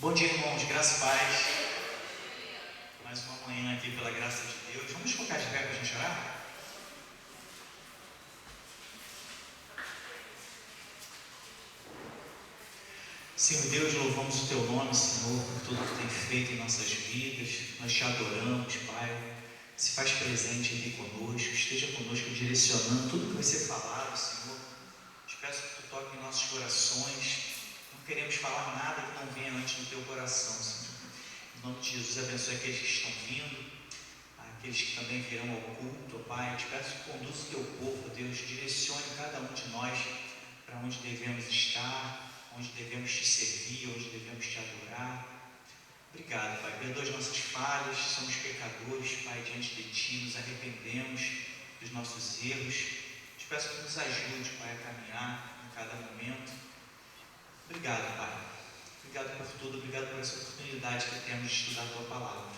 Bom dia, irmãos, graça e paz. Mais uma manhã aqui pela graça de Deus. Vamos colocar de pé para a gente orar? Senhor Deus, louvamos o Teu nome, Senhor, por tudo que tem feito em nossas vidas. Nós Te adoramos, Pai. Se faz presente aqui conosco, esteja conosco direcionando tudo que vai ser falado, Senhor. Te peço que Tu toque em nossos corações. Não queremos falar nada que não venha antes do Teu coração, Senhor. Em nome de Jesus, abençoe aqueles que estão vindo, aqueles que também virão ao culto, Pai. Eu te peço que conduza o Teu povo, Deus, direcione cada um de nós para onde devemos estar, onde devemos Te servir, onde devemos Te adorar. Obrigado, Pai. Perdoa as nossas falhas, somos pecadores, Pai, diante de Ti, nos arrependemos dos nossos erros. Te peço que nos ajude, Pai, a caminhar em cada momento. Obrigado, Pai. Obrigado por tudo, obrigado por essa oportunidade que temos de estudar a Tua Palavra.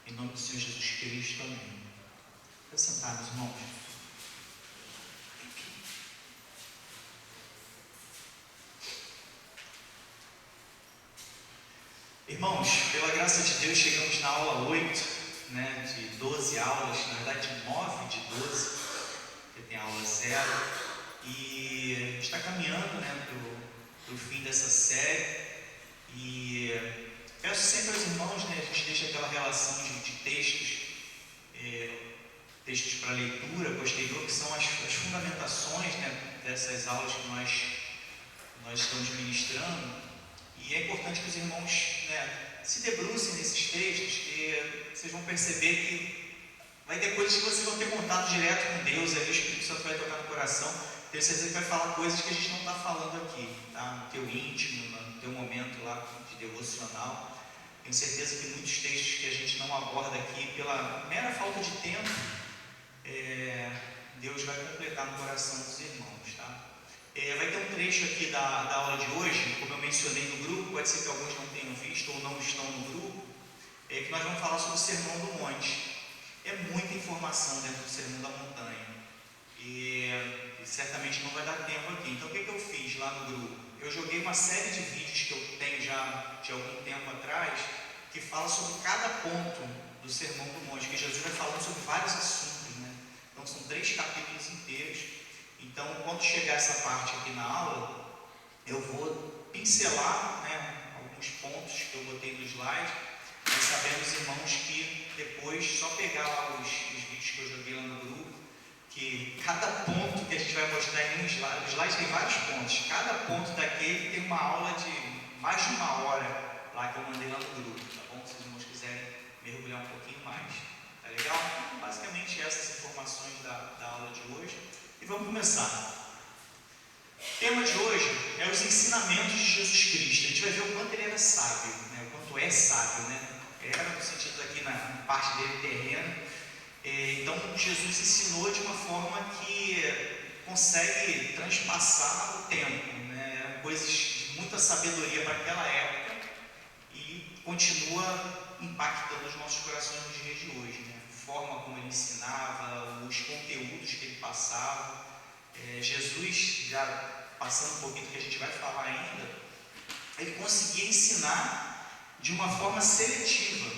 Em nome do Senhor Jesus Cristo, amém. Vamos sentar, meus irmãos. Irmãos, pela graça de Deus, chegamos na aula 8, de 12 aulas, na verdade de 9 de 12, porque tem a aula 0, e a gente está caminhando para o fim dessa série, e peço sempre aos irmãos, a gente deixa aquela relação de textos, textos para leitura posterior, que são as fundamentações dessas aulas que nós estamos ministrando. E é importante que os irmãos se debrucem nesses textos, que vocês vão perceber que vai ter coisas que vocês vão ter contato direto com Deus, aí o Espírito Santo vai tocar no coração. Tenho certeza que vai falar coisas que a gente não está falando aqui, tá? No teu íntimo, no teu momento lá de devocional. Tenho certeza que muitos textos que a gente não aborda aqui, pela mera falta de tempo, Deus vai completar no coração dos irmãos, tá? Vai ter um trecho aqui da aula de hoje, como eu mencionei no grupo, pode ser que alguns não tenham visto ou não estão no grupo, que nós vamos falar sobre o Sermão do Monte. É muita informação dentro do Sermão da Montanha, e certamente não vai dar tempo aqui. Então o que eu fiz lá no grupo? Eu joguei uma série de vídeos que eu tenho já de algum tempo atrás, que fala sobre cada ponto do Sermão do Monte, que Jesus vai falando sobre vários assuntos, Então são 3 capítulos inteiros. Então, quando chegar essa parte aqui na aula, eu vou pincelar alguns pontos que eu botei no slide, mas sabendo os irmãos que depois só pegar lá os vídeos que eu joguei lá no grupo, que cada ponto que a gente vai mostrar em um slide, o slide tem vários pontos, cada ponto daquele tem uma aula de mais de 1 hora lá que eu mandei lá no grupo, tá bom? Se os irmãos quiserem mergulhar um pouquinho mais, tá legal? Basicamente essas informações da aula de hoje. E vamos começar. O tema de hoje é os ensinamentos de Jesus Cristo. A gente vai ver o quanto ele era sábio, o quanto é sábio, Era no sentido aqui na parte dele terrena. Então Jesus ensinou de uma forma que consegue transpassar o tempo, Eram coisas de muita sabedoria para aquela época e continua impactando os nossos corações nos dias de hoje, A forma como ele ensinava, os conteúdos que ele passava. Jesus, já passando um pouquinho do que a gente vai falar ainda, ele conseguia ensinar de uma forma seletiva.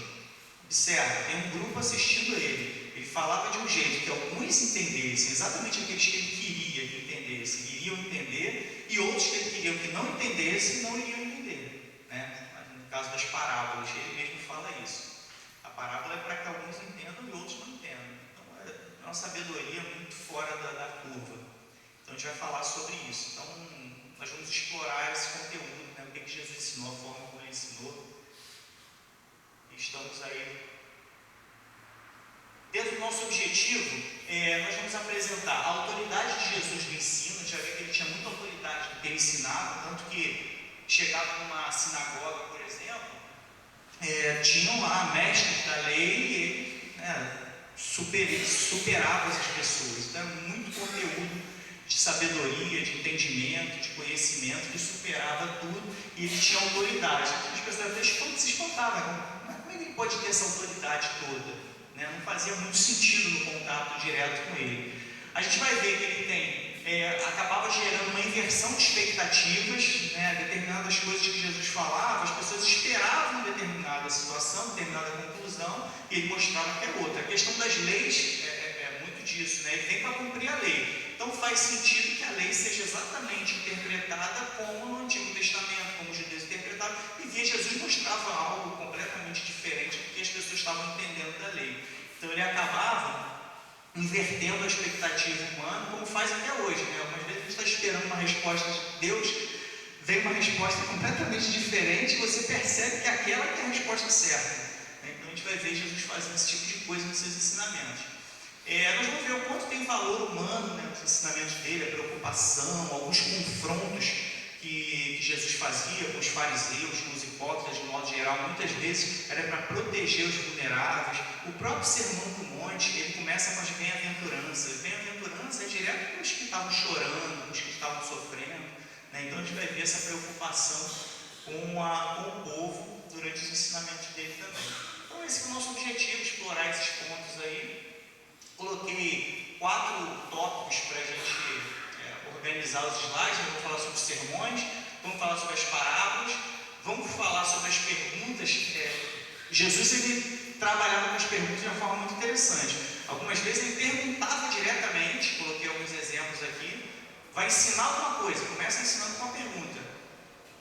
Observe, tem um grupo assistindo ele. Ele falava de um jeito que alguns entendessem, exatamente aqueles que ele queria que entendessem, iriam entender, e outros que ele queria que não entendessem, não iriam entender. No caso das parábolas, ele mesmo fala isso. A parábola é para que alguns entendam e outros não entendam. Então é uma sabedoria muito fora da curva. Então a gente vai falar sobre isso. Então nós vamos explorar esse conteúdo, o que Jesus ensinou, a forma como ele ensinou. E estamos aí. Dentro do nosso objetivo, nós vamos apresentar a autoridade de Jesus no ensino. A gente vai ver que ele tinha muita autoridade no que ele ensinava, tanto que chegava numa sinagoga, por exemplo, tinham lá mestres da lei e ele superava essas pessoas. Então é muito conteúdo de sabedoria, de entendimento, de conhecimento, que superava tudo, e ele tinha autoridade. As pessoas se espantavam, como é que ele pode ter essa autoridade toda? Não fazia muito sentido no contato direto com ele. A gente vai ver que ele acabava gerando uma inversão de expectativas, determinadas coisas que Jesus falava, as pessoas esperavam mostrava que é outra. A questão das leis é muito disso, né? Ele vem para cumprir a lei. Então faz sentido que a lei seja exatamente interpretada como no Antigo Testamento, como os judeus interpretavam, e via Jesus mostrava algo completamente diferente do que as pessoas estavam entendendo da lei. Então ele acabava invertendo a expectativa humana, como faz até hoje, né? Algumas vezes a gente está esperando uma resposta de Deus, vem uma resposta completamente diferente e você percebe que aquela que é a resposta certa. Então a gente vai ver Jesus fazendo esse tipo de coisa nos seus ensinamentos. Nós vamos ver o quanto tem valor humano, né, nos ensinamentos dele, a preocupação, alguns confrontos que Jesus fazia com os fariseus, com os hipócritas de modo geral. Muitas vezes era para proteger os vulneráveis. O próprio Sermão do Monte, ele começa com as bem-aventuranças. Bem-aventurança é direto para os que estavam chorando, para os que estavam sofrendo, né? Então a gente vai ver essa preocupação com o povo durante os ensinamentos dele também. Então esse é o nosso objetivo, explorar esses pontos aí. Coloquei 4 tópicos para a gente organizar os slides. Eu vou falar sobre os sermões, vamos falar sobre as parábolas, vamos falar sobre as perguntas. Jesus ele trabalhava com as perguntas de uma forma muito interessante. Algumas vezes ele perguntava diretamente, coloquei alguns exemplos aqui, vai ensinar alguma coisa, começa ensinando com uma pergunta.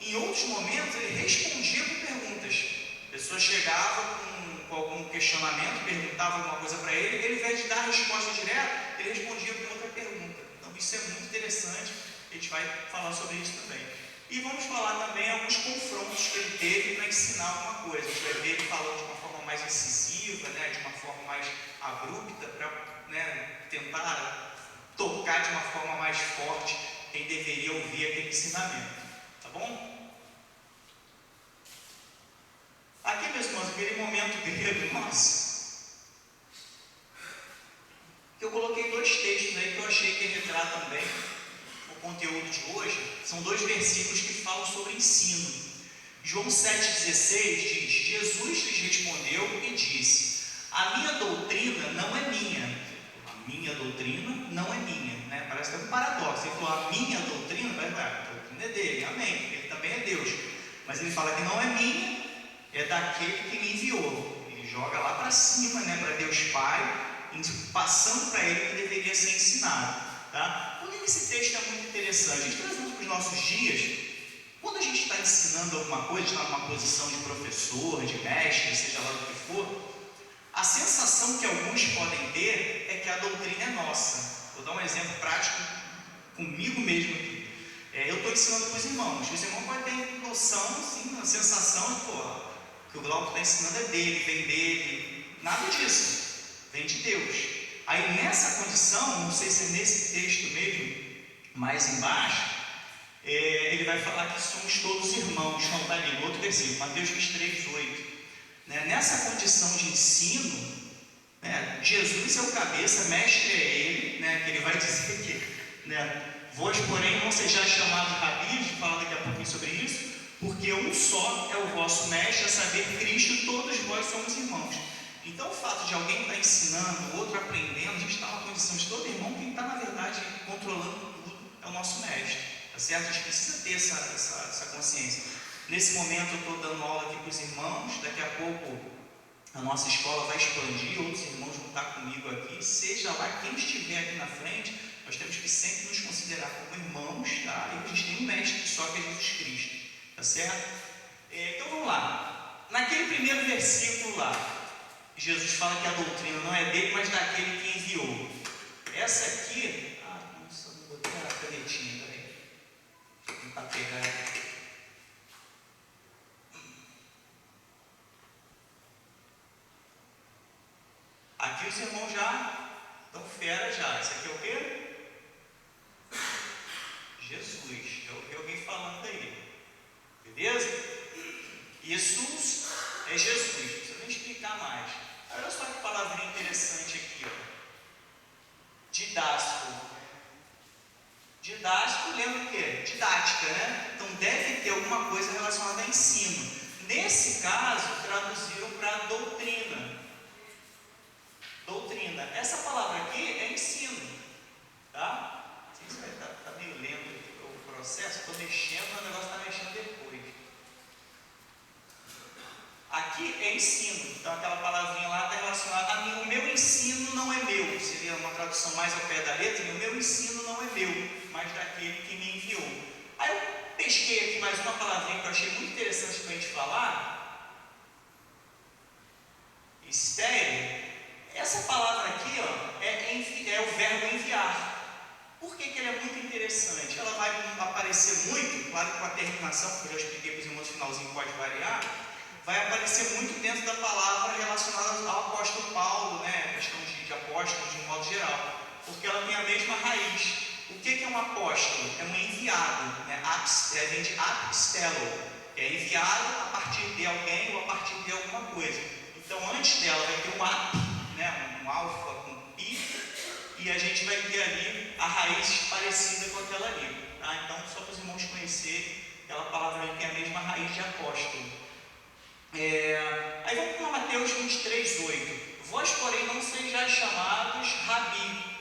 Em outros momentos ele respondia com perguntas. A pessoa chegava com algum questionamento, perguntava alguma coisa para ele, ao invés de dar a resposta direta, ele respondia com outra pergunta. Então isso é muito interessante, a gente vai falar sobre isso também. E vamos falar também alguns confrontos que ele teve para ensinar alguma coisa. A gente vai ver ele falando de uma forma mais incisiva, né, de uma forma mais abrupta, para, né, tentar tocar de uma forma mais forte quem deveria ouvir aquele ensinamento. Tá bom? Aqui, meus irmãos, aquele momento grego, nossa, que eu coloquei 2 textos aí que eu achei que retratam bem o conteúdo de hoje. São 2 versículos que falam sobre ensino. João 7,16 diz: Jesus lhes respondeu e disse: a minha doutrina não é minha. A minha doutrina não é minha, né? Parece até um paradoxo. Ele falou: a minha doutrina, a doutrina é dele, amém, ele também é Deus. Mas ele fala que não é minha, é daquele que me enviou. Ele joga lá para cima, né, para Deus Pai, passando para ele que deveria ser ensinado. Tá? Por que esse texto é muito interessante? A gente trazendo para os nossos dias, quando a gente está ensinando alguma coisa, está numa posição de professor, de mestre, seja lá do que for, a sensação que alguns podem ter é que a doutrina é nossa. Vou dar um exemplo prático comigo mesmo aqui. Eu estou ensinando para os irmãos podem ter noção, sim, a sensação de, que o Glauco está ensinando é dele, vem dele. Nada disso, vem de Deus. Aí nessa condição, não sei se é nesse texto mesmo, mais embaixo, ele vai falar que somos todos irmãos. Não, está ali no outro versículo, Mateus 23:8. Nessa condição de ensino, né, Jesus é o cabeça, mestre é ele, né, que ele vai dizer que, né, vós, porém, não sejais chamados rabis, falar daqui a pouquinho sobre isso, porque um só é o vosso mestre, a saber, Cristo, todos vós somos irmãos. Então o fato de alguém estar ensinando, outro aprendendo, a gente está numa condição de todo irmão, quem está na verdade controlando tudo é o nosso mestre, tá certo? A gente precisa ter essa consciência. Nesse momento eu estou dando aula aqui para os irmãos, daqui a pouco a nossa escola vai expandir, outros irmãos vão estar comigo aqui, seja lá quem estiver aqui na frente, nós temos que sempre nos considerar como irmãos, tá? E a gente tem um mestre só, que é Jesus Cristo, tá certo? Então vamos lá, naquele primeiro versículo lá, Jesus fala que a doutrina não é dele, mas daquele que enviou. Essa aqui, nossa, não botei a canetinha, peraí, vou tentar pegar ela. Aqui os irmãos já estão fera já. Isso aqui é o quê? Jesus. Eu ouvi alguém falando aí. Beleza? Jesus é Jesus. Não precisa nem explicar mais. Olha só que palavrinha interessante aqui, ó. Didático. Didático lembra o quê? Didática, né? Então deve ter alguma coisa relacionada a ensino. Nesse caso, traduziram para doutrina. Doutrina. Essa palavra aqui é ensino, tá? Não sei se vai estar meio lento o processo, estou mexendo, mas o negócio está mexendo depois. Aqui é ensino, então aquela palavrinha lá está relacionada tradução mais ao pé da letra, e o meu ensino não é meu, mas daquele que me enviou. Aí eu pesquei aqui mais uma palavrinha que eu achei muito interessante para a gente falar. Estéreo. Essa palavra aqui, ó, é o verbo enviar. Por que ela é muito interessante? Ela vai aparecer muito, claro que com a terminação, que eu já expliquei para os irmãos no finalzinho, pode variar, vai aparecer muito dentro da palavra relacionada ao apóstolo Paulo, né? A questão de apóstolos de um modo geral, porque ela tem a mesma raiz. O que é um apóstolo? É um enviado, né? Vem de apistelo, que é enviado a partir de alguém ou a partir de alguma coisa. Então, antes dela vai ter um ap, né? Um alfa com pi, e a gente vai ter ali a raiz parecida com aquela ali. Tá? Então, só para os irmãos conhecerem, aquela palavra ali tem a mesma raiz de apóstolo. Aí vamos para Mateus 23:8. Vós, porém, não sejais chamados Rabi.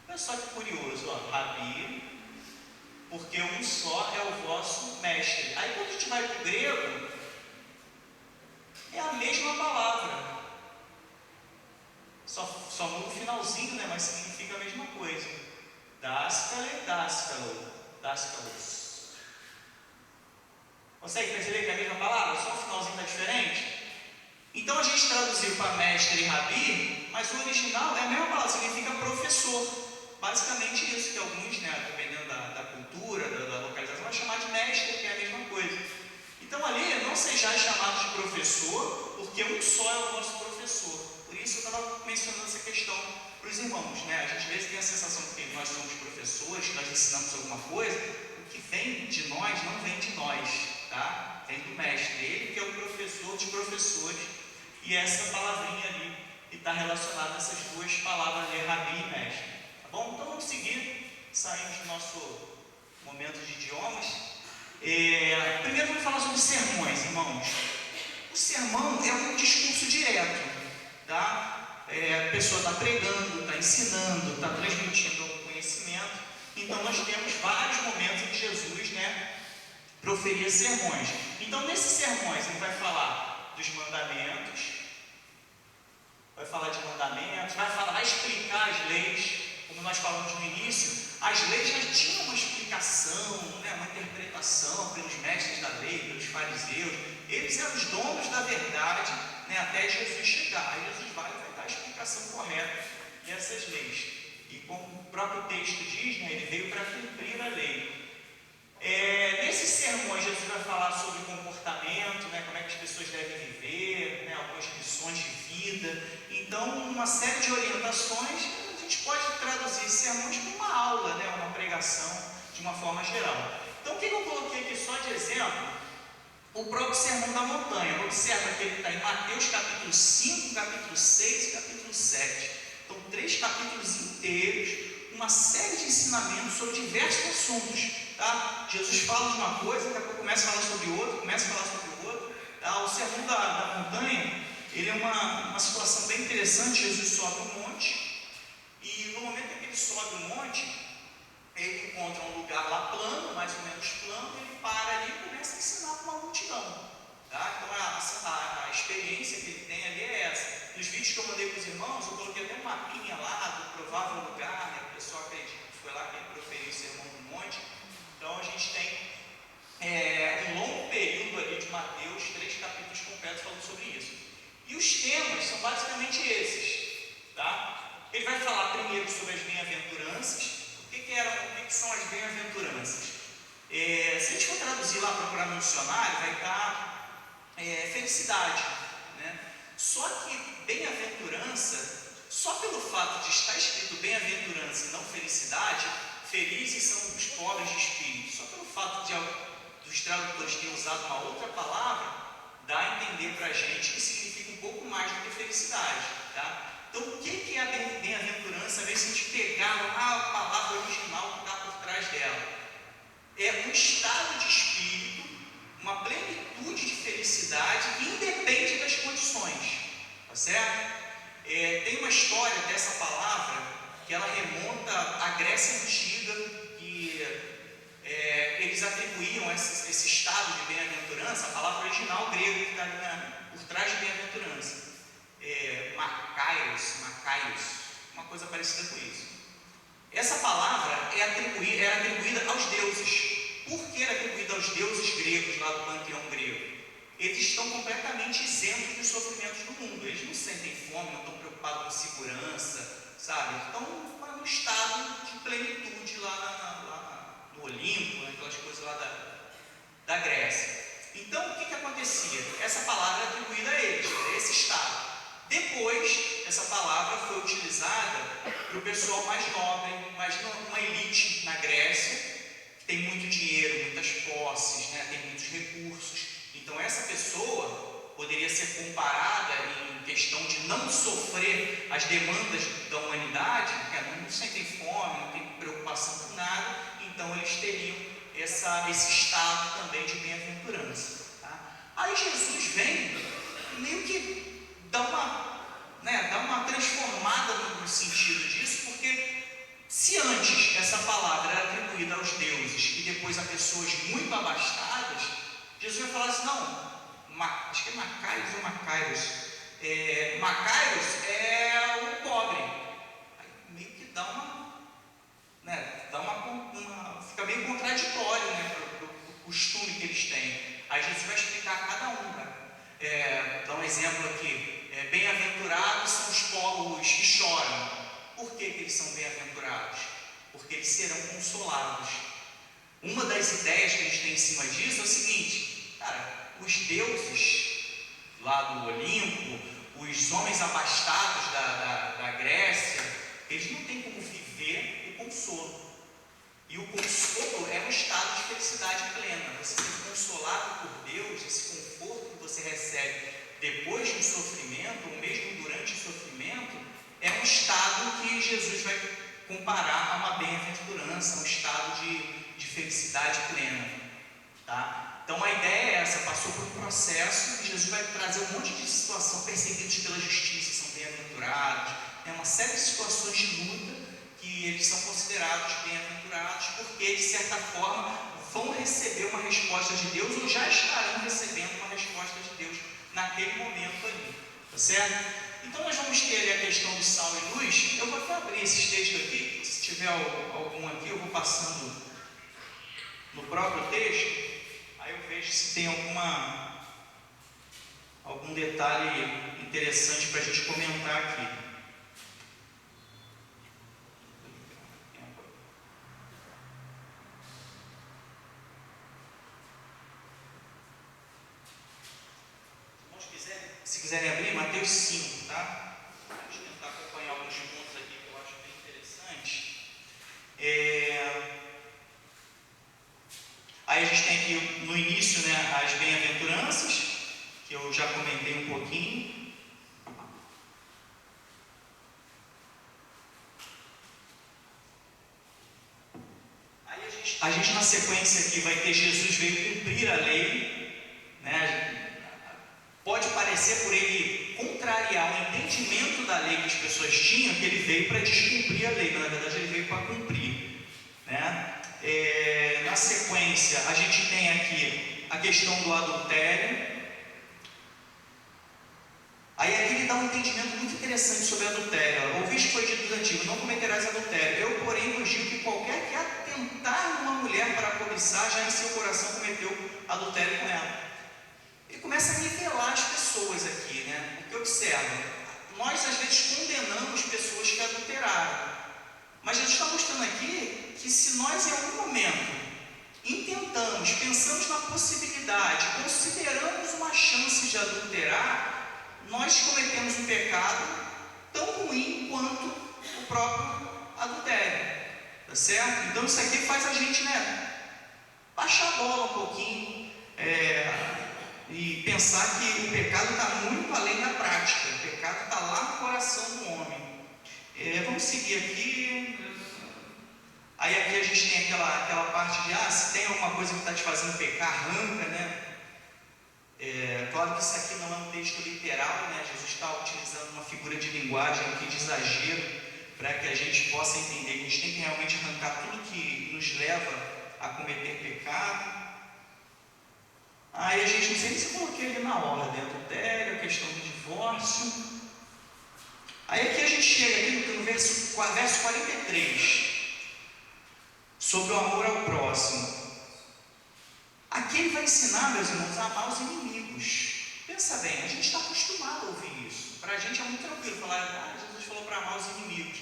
Olha só que curioso, ó, Rabi, porque um só é o vosso mestre. Aí quando a gente vai para o grego, é a mesma palavra. Só muda o finalzinho, né? Mas significa a mesma coisa. Daskale, daskalo, daskalos. Consegue perceber que é a mesma palavra? Só o finalzinho está diferente? Então a gente traduziu para mestre e rabi, mas o original é a mesma palavra, significa professor. Basicamente isso, que alguns, né, dependendo da cultura, da localização, vão chamar de mestre, que é a mesma coisa. Então ali, não sejais chamados de professor, porque um só é o vosso professor. Por isso eu estava mencionando essa questão para os irmãos, né? A gente às vezes tem a sensação de que nós somos professores, nós ensinamos alguma coisa, o que vem de nós não vem de nós, tá? Vem do mestre, ele que é o professor dos professores, e essa palavrinha ali que está relacionada a essas duas palavras ali, rabi e mestre. Tá bom? Então vamos seguir, saímos do nosso momento de idiomas. Primeiro vamos falar sobre sermões, irmãos. O sermão é um discurso direto, tá? A pessoa está pregando, está ensinando, está transmitindo algum conhecimento. Então nós temos vários momentos em que Jesus, né, proferia sermões. Então nesses sermões ele vai falar dos mandamentos, vai explicar as leis. Como nós falamos no início, as leis já tinham uma explicação, né, uma interpretação pelos mestres da lei, pelos fariseus. Eles eram os donos da verdade, né, até Jesus chegar. Aí Jesus vai dar a explicação correta dessas leis. E como o próprio texto diz, né, ele veio para cumprir a lei. Nesses sermões, Jesus vai falar sobre comportamento, né, como é que as pessoas devem viver, né, algumas lições de vida. Então, uma série de orientações. A gente pode traduzir sermões como uma aula, né, uma pregação de uma forma geral. Então, o que eu coloquei aqui só de exemplo? O próprio Sermão da Montanha. Observa que ele está em Mateus capítulo 5, capítulo 6 e capítulo 7. Então, 3 capítulos inteiros, uma série de ensinamentos sobre diversos assuntos. Tá? Jesus fala de uma coisa, daqui a pouco começa a falar sobre outra, começa a falar sobre outra. Tá? O Sermão da Montanha, ele é uma situação bem interessante. Jesus sobe um monte. E no momento em que ele sobe o monte, ele encontra um lugar lá plano, mais ou menos plano, ele para ali e começa a ensinar para uma multidão. Tá? Então a experiência que ele tem ali é essa. Nos vídeos que eu mandei para os irmãos, eu coloquei até um mapinha lá do provável lugar, né? O pessoal acredita que foi lá que ele proferiu o sermão do monte. Então a gente tem um longo período ali de Mateus, 3 capítulos completos falando sobre isso. E os temas são basicamente esses. Tá? Ele vai falar primeiro sobre as bem-aventuranças. O que são as bem-aventuranças? Se a gente for traduzir lá, procurar no dicionário, vai estar felicidade, né? Só que bem-aventurança, só pelo fato de estar escrito bem-aventurança e não felicidade, felizes são os pobres de espírito. Só pelo fato de os tradutores terem usado uma outra palavra, dá a entender para a gente que significa um pouco mais do que felicidade, tá? Então, o que é a bem-aventurança? A ver se a gente pegar lá a palavra original que está por trás dela. É um estado de espírito, uma plenitude de felicidade que independe das condições. Tá certo? Tem uma história dessa palavra que ela remonta à Grécia Antiga, que eles atribuíam esse estado de bem-aventurança, a palavra original grega que está ali por trás de bem-aventurança. Macaios, uma coisa parecida com isso. Essa palavra era atribuída aos deuses. Por que era atribuída aos deuses gregos, lá do panteão grego? Eles estão completamente isentos dos sofrimentos do mundo. Eles não sentem fome, não estão preocupados com segurança, sabe? Estão num estado de plenitude lá no Olimpo, aquelas coisas lá da Grécia. Então, o que acontecia? Essa palavra é atribuída a eles, a esse estado. Depois, essa palavra foi utilizada para o pessoal mais nobre, uma elite na Grécia, que tem muito dinheiro, muitas posses, né? Tem muitos recursos. Então, essa pessoa poderia ser comparada em questão de não sofrer as demandas da humanidade, que não sentem fome, não tem preocupação com nada, então eles teriam esse estado também de bem-aventurança. Tá? Aí Jesus vem meio que dá uma transformada no sentido disso, porque se antes essa palavra era atribuída aos deuses e depois a pessoas muito abastadas, Jesus vai falar assim, não, acho que é Macaios ou Macaios. Macaios é o pobre. Aí meio que dá uma fica meio contraditório, né, para o costume que eles têm. Aí Jesus vai explicar a cada um, né? Dá um exemplo aqui. Bem-aventurados são os povos que choram. Por que eles são bem-aventurados? Porque eles serão consolados. Uma das ideias que a gente tem em cima disso é o seguinte, cara, os deuses lá do Olimpo, os homens abastados da Grécia, eles não têm como viver o consolo. E o consolo é um estado de felicidade plena. Você ser consolado por Deus, esse conforto que você recebe depois de um sofrimento, ou mesmo durante o sofrimento, é um estado que Jesus vai comparar a uma bem-aventurança, um estado de felicidade plena. Tá? Então a ideia é essa, passou por um processo e Jesus vai trazer um monte de situação, perseguidos pela justiça, são bem-aventurados, uma série de situações de luta que eles são considerados bem-aventurados, porque de certa forma vão receber uma resposta de Deus ou já estarão recebendo uma resposta de Deus naquele momento ali, tá certo? Então nós vamos ter ali a questão de sal e luz. Eu vou até abrir esses textos aqui, se tiver algum aqui eu vou passando no próprio texto, aí eu vejo se tem algum detalhe interessante para a gente comentar aqui. Se quiserem abrir, Mateus 5, tá? Deixa eu tentar acompanhar alguns pontos aqui que eu acho bem interessante. Aí a gente tem aqui no início, né, as bem-aventuranças, que eu já comentei um pouquinho. Aí a gente na sequência aqui vai ter Jesus veio cumprir a lei, né? Pode parecer por ele contrariar o entendimento da lei que as pessoas tinham, que ele veio para descumprir a lei, mas na verdade ele veio para cumprir, né? Na sequência a gente tem aqui a questão do adultério. Aí aqui ele dá um entendimento muito interessante sobre adultério. Ouviste que foi dito dos antigos, não cometerás adultério. Eu, porém, vos digo que qualquer que atentar numa mulher para cobiçar, já em seu coração cometeu adultério com ela. Ele começa a nivelar as pessoas aqui, né? Porque observa, nós às vezes condenamos pessoas que adulteraram, mas Jesus está mostrando aqui que se nós em algum momento intentamos, pensamos na possibilidade, consideramos uma chance de adulterar, nós cometemos um pecado tão ruim quanto o próprio adultério, tá certo? Então isso aqui faz a gente, né, baixar a bola um pouquinho, e pensar que o pecado está muito além da prática, o pecado está lá no coração do homem. Vamos seguir aqui. Aí aqui a gente tem aquela parte de, se tem alguma coisa que está te fazendo pecar, arranca, né? Claro que isso aqui não é um texto literal, né? Jesus está utilizando uma figura de linguagem aqui de exagero, para que a gente possa entender que a gente tem que realmente arrancar tudo que nos leva a cometer pecado. Aí a gente, não sei se eu coloquei ali na ordem, adultério, a questão do divórcio. Aí aqui a gente chega aqui no verso 43, sobre o amor ao próximo. Aqui ele vai ensinar, meus irmãos, a amar os inimigos. Pensa bem, a gente está acostumado a ouvir isso. Para a gente é muito tranquilo falar, Jesus falou para amar os inimigos.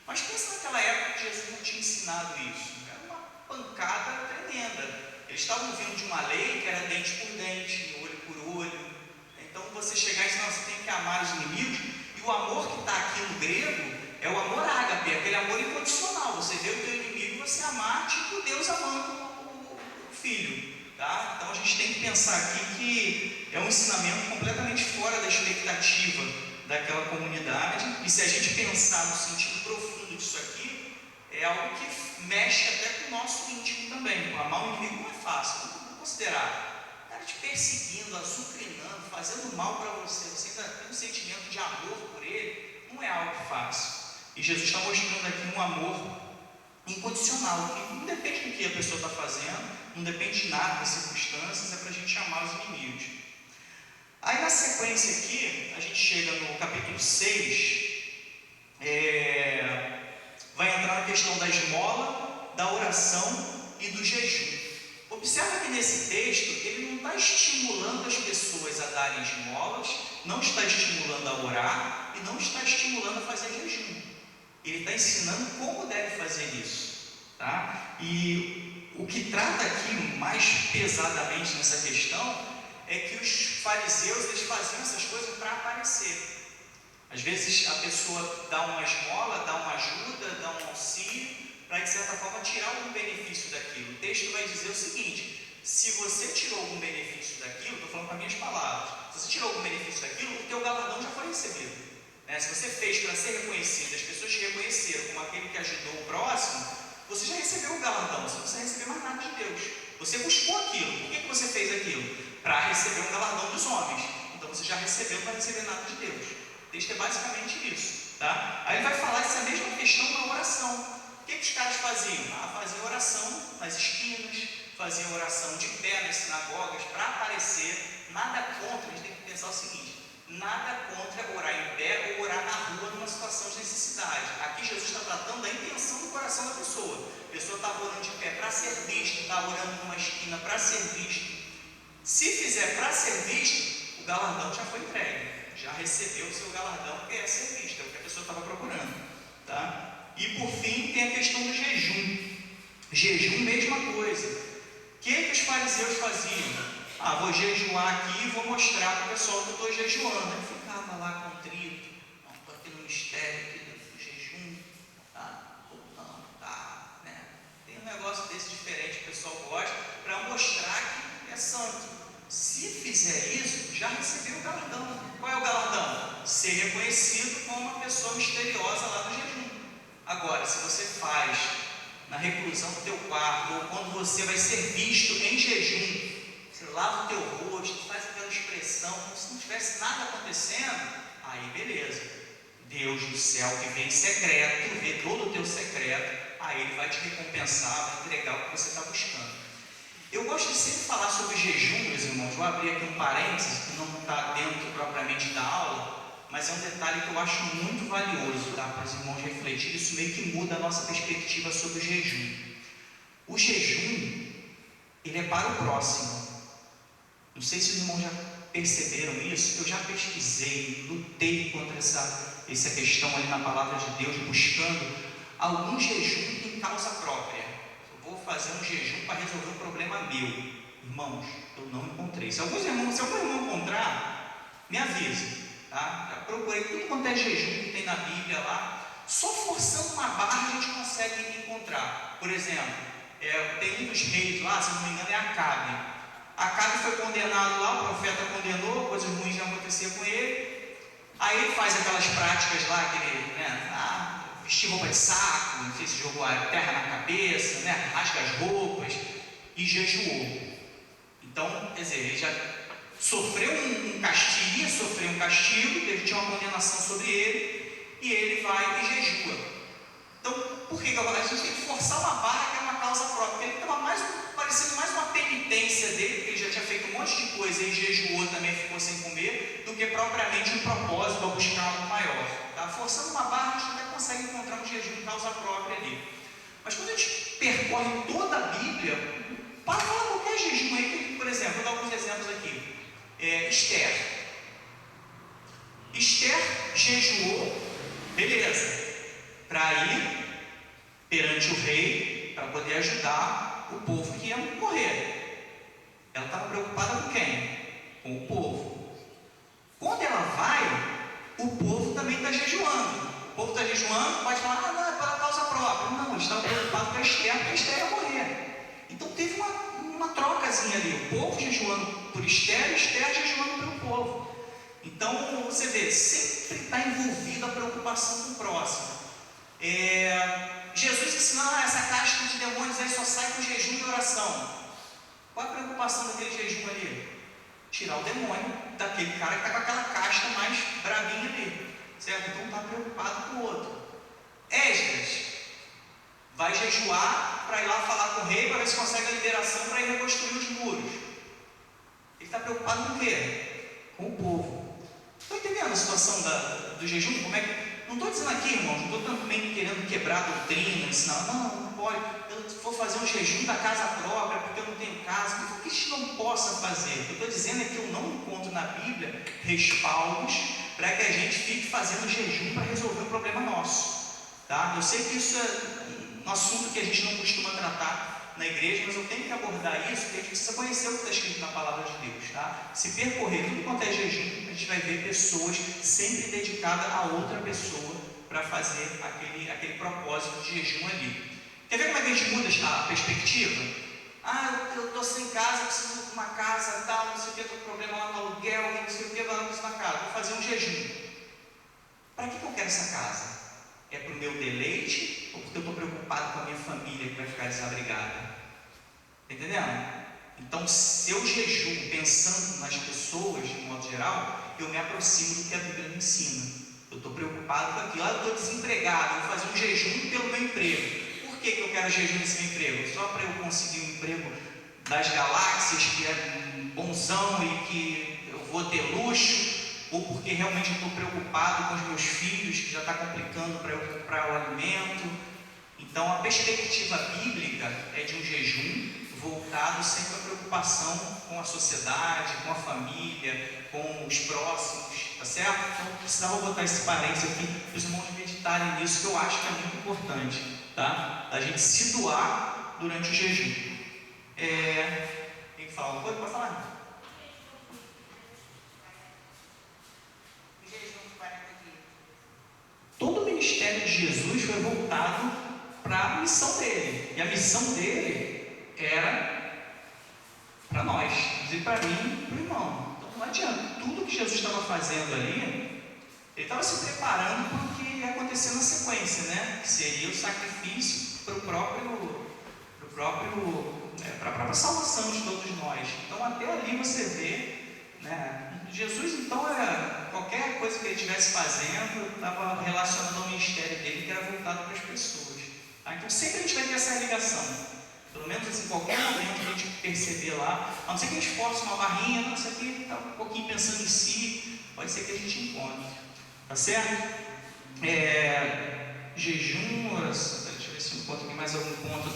Mas pensa naquela época que Jesus não tinha ensinado isso. Era uma pancada tremenda. Eles estavam vindo de uma lei que era dente por dente, olho por olho. Então você chegar e dizer, não, você tem que amar os inimigos. E o amor que está aqui no grego é o amor ágape, aquele amor incondicional. Você vê o teu inimigo e você amar, tipo Deus amando o filho. Tá? Então a gente tem que pensar aqui que é um ensinamento completamente fora da expectativa daquela comunidade. E se a gente pensar no sentido profundo disso aqui, é algo que mexe até com o nosso íntimo também. Amar o inimigo não é fácil, vamos considerar. O cara te perseguindo, azucrinando, fazendo mal para você, você ainda tem um sentimento de amor por ele, não é algo fácil. E Jesus está mostrando aqui um amor incondicional, que não depende do que a pessoa está fazendo, não depende de nada das circunstâncias, é para a gente amar os inimigos. Aí na sequência aqui, a gente chega no capítulo 6, vai entrar na questão da esmola, da oração e do jejum. Observa que nesse texto, ele não está estimulando as pessoas a darem esmolas, não está estimulando a orar e não está estimulando a fazer jejum. Ele está ensinando como deve fazer isso, tá? E o que trata aqui mais pesadamente nessa questão é que os fariseus, eles faziam essas coisas para aparecer. Às vezes a pessoa dá uma esmola, dá uma ajuda, dá um auxílio, para de certa forma tirar algum benefício daquilo. O texto vai dizer o seguinte: se você tirou algum benefício daquilo, estou falando com as minhas palavras, se você tirou algum benefício daquilo, o teu galardão já foi recebido. Se você fez para ser reconhecido, as pessoas te reconheceram como aquele que ajudou o próximo, você já recebeu o galardão, você não precisa receber mais nada de Deus. Você buscou aquilo. Por que você fez aquilo? Para receber um galardão dos homens. Então você já recebeu para receber nada de Deus. O texto é basicamente isso, tá? Aí ele vai falar essa mesma questão na oração. O que os caras faziam? Faziam oração nas esquinas, faziam oração de pé nas sinagogas para aparecer. Nada contra, a gente tem que pensar o seguinte: nada contra orar em pé ou orar na rua numa situação de necessidade. Aqui Jesus está tratando da intenção do coração da pessoa. A pessoa estava orando de pé para ser vista, está orando numa esquina para ser visto. Se fizer para ser visto, o galardão já foi entregue, já recebeu o seu galardão, que é ser visto, é o que a pessoa estava procurando, tá? E por fim tem a questão do jejum. Jejum, mesma coisa. O que os fariseus faziam? Vou jejuar aqui e vou mostrar para o pessoal que eu estou jejuando. Ele ficava lá contrito, estou aqui no mistério aqui do jejum, né? Tem um negócio desse diferente que o pessoal gosta, para mostrar que é santo. Se fizer isso, já recebeu o galardão. Qual é o galardão? Ser reconhecido como uma pessoa misteriosa lá no jejum. Agora, se você faz na reclusão do teu quarto, ou quando você vai ser visto em jejum, você lava o teu rosto, faz aquela expressão, como se não tivesse nada acontecendo, aí beleza. Deus do céu que vem em secreto, vê todo o teu secreto, aí Ele vai te recompensar, vai entregar o que você está buscando. Eu gosto de sempre falar sobre jejum, meus irmãos. Vou abrir aqui um parênteses, que não está dentro propriamente da aula, mas é um detalhe que eu acho muito valioso, tá? Para os irmãos refletirem. Isso meio que muda a nossa perspectiva sobre o jejum. O jejum, ele é para o próximo. Não sei se os irmãos já perceberam isso. Eu já pesquisei, lutei contra essa questão ali na palavra de Deus, buscando algum jejum em causa própria. Eu vou fazer um jejum para resolver um problema meu. Irmãos, eu não encontrei. Se algum irmão encontrar, me avise, tá? Já procurei tudo quanto é jejum que tem na Bíblia lá. Só forçando uma barra a gente consegue encontrar. Por exemplo, tem um dos reis lá, se não me engano, é Acabe. Acabe foi condenado lá, o profeta condenou, coisas ruins iam acontecer com ele. Aí ele faz aquelas práticas lá, vestir roupa de saco, não sei se jogou a terra na cabeça, rasga as roupas e jejuou. Então, quer dizer, ele já sofreu um castigo, ia sofrer um castigo, tinha uma condenação sobre ele, e ele vai e jejua. Então, por que a gente tem que forçar uma barra que é uma causa própria? Porque ele estava parecendo mais uma penitência penitência dele, porque ele já tinha feito um monte de coisa e jejuou também, ficou sem comer, do que propriamente um propósito a buscar algo maior. Tá? Forçando uma barra, a gente até consegue encontrar um jejum de causa própria ali. Mas quando a gente percorre toda a Bíblia, para falar qualquer jejum aí, por exemplo, vou dar alguns exemplos aqui. Esther. Esther jejuou, beleza, para ir perante o rei, para poder ajudar o povo que ia morrer. Ela estava preocupada com quem? Com o povo. Quando ela vai, o povo também está jejuando. O povo está jejuando, pode falar, não, é pela causa própria. Não, eles estavam preocupados com a Esther, porque a Esther ia morrer. Então teve uma trocazinha ali, o povo jejuando por Esther e Esther jejuando pelo povo. Então você vê, sempre está envolvida a preocupação com o próximo. Jesus ensinando, essa casta de demônios aí só sai com jejum e oração. Qual a preocupação daquele jejum ali? Tirar o demônio daquele cara que está com aquela casta mais bravinha ali, certo? Então está preocupado com o outro. Esdras vai jejuar para ir lá falar com o rei para ver se consegue a liberação para ir reconstruir os muros. Ele está preocupado com o quê? Com o povo. Estão entendendo a situação do jejum? Como é que... Não estou dizendo aqui, irmãos, não estou também querendo quebrar a doutrina, ensinar, não pode, eu vou fazer um jejum da casa própria, porque eu não tenho casa, o que a gente não possa fazer? O que eu estou dizendo é que eu não encontro na Bíblia respaldos para que a gente fique fazendo jejum para resolver um problema nosso, tá? Eu sei que isso é um assunto que a gente não costuma tratar na igreja, mas eu tenho que abordar isso, porque a gente precisa conhecer o que está escrito na palavra de Deus, tá? Se percorrer tudo quanto é jejum, a gente vai ver pessoas sempre dedicadas a outra pessoa para fazer aquele propósito de jejum ali. Quer ver como é que a gente muda a perspectiva? Eu estou sem casa, preciso de uma casa, tal, não sei o que, estou com problema lá no aluguel, não sei o que, não preciso de uma casa, vou fazer um jejum. Para que eu quero essa casa? É para o meu deleite ou porque eu estou preocupado com a minha família que vai ficar desabrigada? Entendendo? Então, se eu jejuo pensando nas pessoas, de modo geral, eu me aproximo do que a Bíblia me ensina. Eu estou preocupado com aquilo. Eu estou desempregado, vou fazer um jejum pelo meu emprego. Por que eu quero jejum nesse meu emprego? Só para eu conseguir um emprego das galáxias, que é bonzão e que eu vou ter luxo? Ou porque realmente eu estou preocupado com os meus filhos, que já está complicando para eu comprar o alimento? Então, a perspectiva bíblica é de um jejum voltado sempre à preocupação com a sociedade, com a família, com os próximos, tá certo? Então, precisava botar esse parênteses aqui para os irmãos meditarem nisso, que eu acho que é muito importante, tá? A gente se doar durante o jejum. Tem que falar uma coisa? Pode falar? Todo o ministério de Jesus foi voltado para a missão dele, e a missão dele era para nós, inclusive para mim e para o irmão. Então não adianta, tudo que Jesus estava fazendo ali, ele estava se preparando para o que ia acontecer na sequência, né? Que seria o sacrifício para a própria salvação de todos nós. Então até ali você vê, né? Jesus, então, qualquer coisa que ele estivesse fazendo estava relacionado ao ministério dele, que era voltado para as pessoas, tá? Então sempre a gente vai ter essa ligação, pelo menos assim, qualquer momento que a gente perceber lá, a não ser que a gente force uma barrinha, não, isso aqui está um pouquinho pensando em si, pode ser que a gente encontre, tá certo? Jejum, oração, deixa eu ver se eu encontro aqui mais algum ponto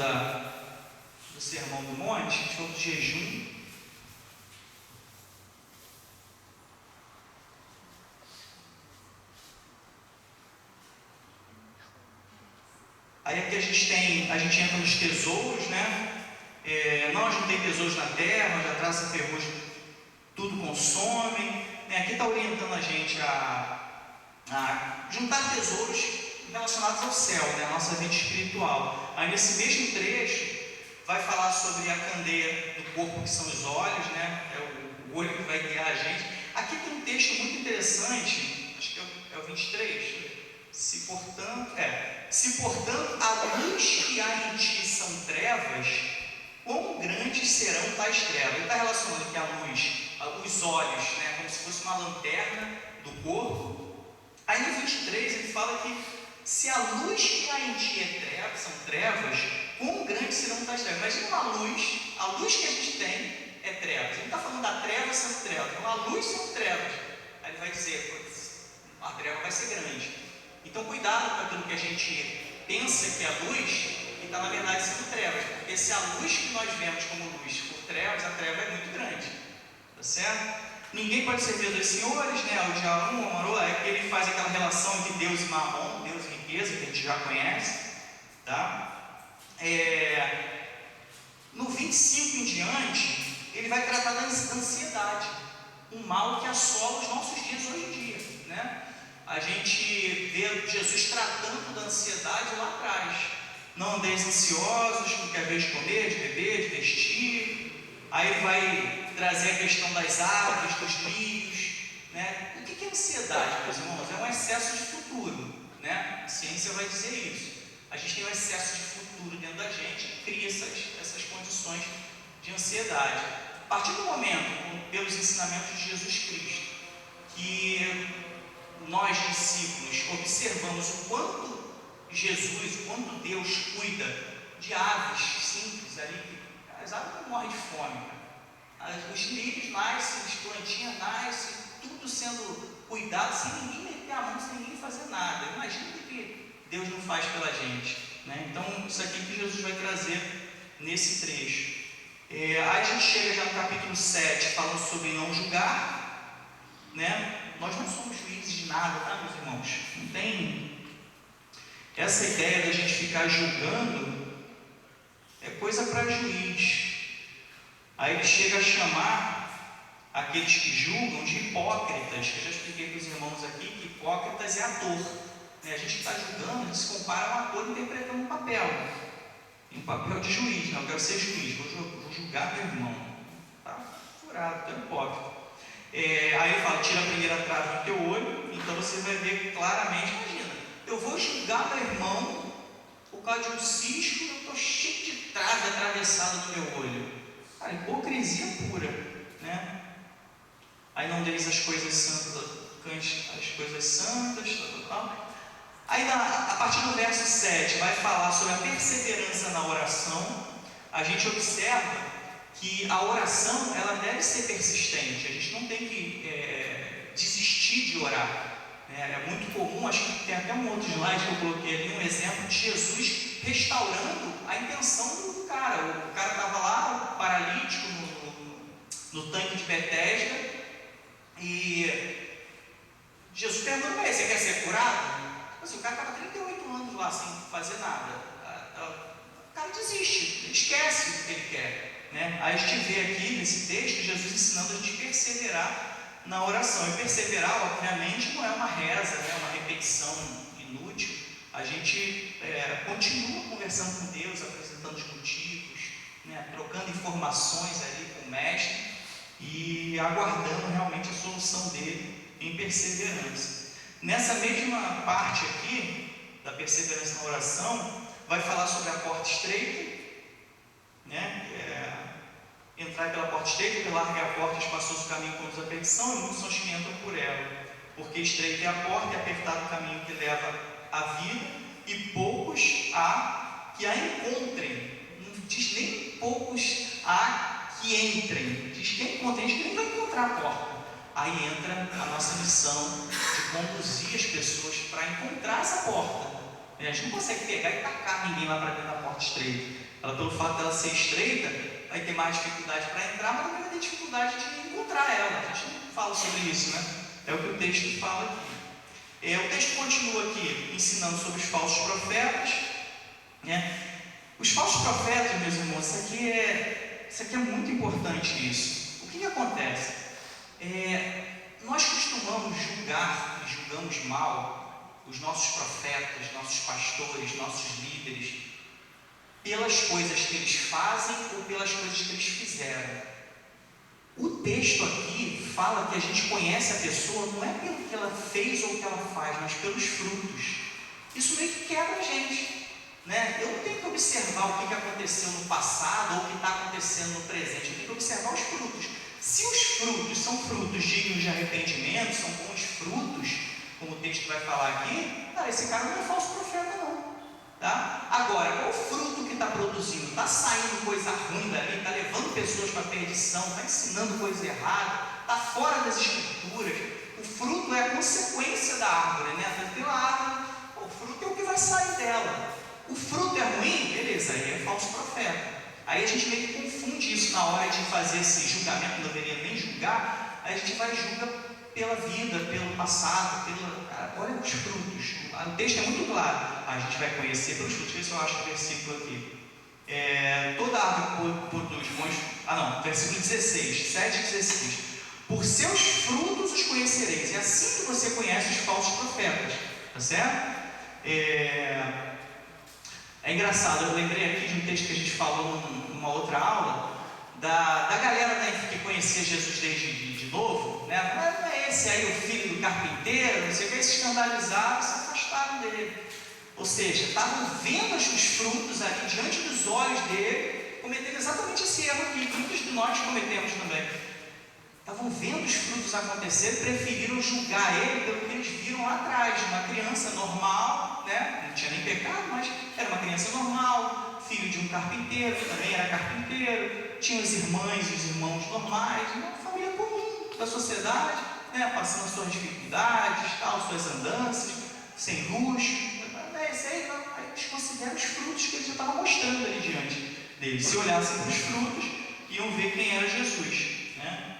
do Sermão do Monte. A gente falou do jejum. Aí aqui a gente entra nos tesouros, né? Não juntei tesouros na terra, já traça ferrugem, tudo consome, né? Aqui está orientando a gente a juntar tesouros relacionados ao céu, né? A nossa vida espiritual. Aí nesse mesmo trecho vai falar sobre a candeia do corpo, que são os olhos, né? É o olho que vai guiar a gente. Aqui tem um texto muito interessante, acho que é o 23. Se portanto a luz que há em ti são trevas, quão grandes serão tais trevas? Ele está relacionando aqui a luz, os olhos, né, como se fosse uma lanterna do corpo. Aí no 23 ele fala que se a luz que há em ti são trevas, quão grandes serão tais trevas? Imagina uma luz a luz que a gente tem é trevas. Ele não está falando da treva sendo trevas, então a luz sendo trevas. Aí ele vai dizer, a treva vai ser grande. Então cuidado com aquilo que a gente pensa que é luz e está na verdade sendo trevas, porque se a luz que nós vemos como luz for trevas, a treva é muito grande, tá certo? Ninguém pode servir a dois senhores, né? O diabo, o amor, é que ele faz aquela relação entre Deus e Mamon, Deus e riqueza, que a gente já conhece, tá? No 25 em diante, ele vai tratar da ansiedade, um mal que assola os nossos dias hoje em dia, né? A gente vê Jesus tratando da ansiedade lá atrás. Não andeis ansiosos, não quer ver de comer, de beber, de vestir. Aí ele vai trazer a questão das aves, dos lírios, né? O que é ansiedade, meus irmãos? É um excesso de futuro, né? A ciência vai dizer isso. A gente tem um excesso de futuro dentro da gente que cria essas condições de ansiedade. A partir do momento, pelos ensinamentos de Jesus Cristo, que nós, discípulos, observamos o quanto Jesus, o quanto Deus cuida de aves simples ali, que as aves não morrem de fome, os lírios nascem, as plantinhas nascem, tudo sendo cuidado, sem ninguém meter a mão, sem ninguém fazer nada. Imagina o que Deus não faz pela gente, né? Então, isso aqui que Jesus vai trazer nesse trecho. Aí a gente chega já no capítulo 7, falando sobre não julgar, né? Nós não somos juízes de nada, tá, meus irmãos? Não tem essa ideia da gente ficar julgando, é coisa para juiz. Aí ele chega a chamar aqueles que julgam de hipócritas. Eu já expliquei para os irmãos aqui que hipócritas é ator, né? A gente está julgando, a gente se compara a um ator interpretando um papel de juiz. Não, eu quero ser juiz, vou julgar meu irmão. Tá furado, está hipócrita. Aí ele fala, tira a primeira trave do teu olho, então você vai ver claramente, imagina, eu vou julgar meu irmão por causa de um cisco, eu estou cheio de trave atravessada no meu olho. Cara, hipocrisia pura, né? Aí não deis as coisas santas, tal. Aí a partir do verso 7 vai falar sobre a perseverança na oração. A gente observa que a oração ela deve ser persistente, a gente não tem que desistir de orar, né? É muito comum, acho que tem até um outro slide que eu coloquei ali, um exemplo de Jesus restaurando a intenção do cara. O cara estava lá, paralítico, no tanque de Betesda, e Jesus perguntou para ele, você quer ser curado? Assim, o cara estava 38 anos lá sem fazer nada. O cara desiste, ele esquece o que ele quer. Né? Aí a gente vê aqui nesse texto Jesus ensinando a gente perseverar na oração. E perseverar, obviamente, não é uma reza, né? Uma repetição inútil. A gente continua conversando com Deus, apresentando os motivos, né? Trocando informações ali com o Mestre e aguardando realmente a solução dele em perseverança. Nessa mesma parte aqui da perseverança na oração, vai falar sobre a porta estreita, né? Entrar pela porta estreita, porque larga a porta, espaçoso o caminho que conduz à perdição, e muitos são os que entram por ela. Porque estreita é a porta e apertado o caminho que leva à vida, e poucos há que a encontrem. Não diz nem poucos há que entrem, diz que encontrem, diz que nem vai encontrar a porta. Aí entra a nossa missão de conduzir as pessoas para encontrar essa porta. A gente não consegue pegar e tacar ninguém lá para dentro da porta estreita. Ela, pelo fato dela ser estreita, vai ter mais dificuldade para entrar, mas também vai ter dificuldade de encontrar ela. A gente não fala sobre isso, né? É o que o texto fala aqui. O texto continua aqui ensinando sobre os falsos profetas, né? Os falsos profetas, meus irmãos, isso aqui é muito importante isso. O que acontece? Nós costumamos julgar e julgamos mal os nossos profetas, nossos pastores, nossos líderes, pelas coisas que eles fazem ou pelas coisas que eles fizeram. O texto aqui fala que a gente conhece a pessoa não é pelo que ela fez ou o que ela faz, mas pelos frutos. Isso meio que quebra a gente, né? Eu não tenho que observar o que aconteceu no passado ou o que está acontecendo no presente, eu tenho que observar os frutos. Se os frutos são frutos dignos de arrependimento, são bons frutos, como o texto vai falar aqui, esse cara não é falso profeta não. Tá? Agora, qual o fruto que está produzindo? Está saindo coisa ruim dali, está levando pessoas para a perdição, está ensinando coisa errada, está fora das escrituras. O fruto é a consequência da árvore, né? Pela árvore, o fruto é o que vai sair dela. O fruto é ruim, beleza, aí é falso profeta. Aí a gente meio que confunde isso na hora de fazer esse julgamento, não deveria nem julgar, aí a gente vai julgar pela vida, pelo passado, olha os frutos. O texto é muito claro. A gente vai conhecer pelos frutos. Isso eu acho o versículo aqui. Toda árvore produz bons. Versículo 16, 7,16. Por seus frutos os conhecereis. É assim que você conhece os falsos profetas. Tá certo? É engraçado, eu lembrei aqui de um texto que a gente falou numa outra aula, da galera, né, que conhecia Jesus desde de novo, né? Não é esse aí o filho do carpinteiro, não sei o que, se escandalizaram, se afastaram dele. Ou seja, estavam vendo os frutos ali diante dos olhos dele, cometendo exatamente esse erro aqui, que muitos de nós cometemos também. Estavam vendo os frutos acontecer e preferiram julgar ele pelo que eles viram lá atrás, uma criança normal, né? Não tinha nem pecado, mas era uma criança normal, filho de um carpinteiro, que também era carpinteiro, tinha as irmãs e os irmãos normais, uma família comum da sociedade, né? Passando suas dificuldades, suas andanças, sem luxo. Esse aí não, aí eles consideram os frutos que ele já estava mostrando ali diante deles. Se olhassem para os frutos, iam ver quem era Jesus, né?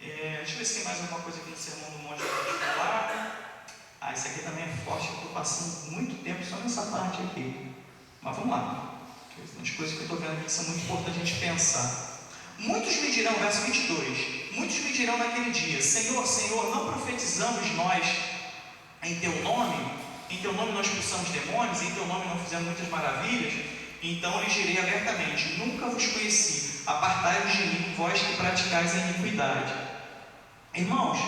Deixa eu ver se tem mais alguma coisa aqui no Sermão do Monte para a gente falar. Esse aqui também é forte, eu estou passando muito tempo só nessa parte aqui. Mas vamos lá. As coisas que eu estou vendo aqui que são muito importantes a gente pensar. Muitos me dirão, verso 22, muitos me dirão naquele dia: Senhor, Senhor, não profetizamos nós em Teu nome? Em Teu nome nós expulsamos demônios, em Teu nome não fizemos muitas maravilhas? Então lhes direi abertamente: nunca vos conheci, apartai-vos de mim, vós que praticais a iniquidade. Irmãos,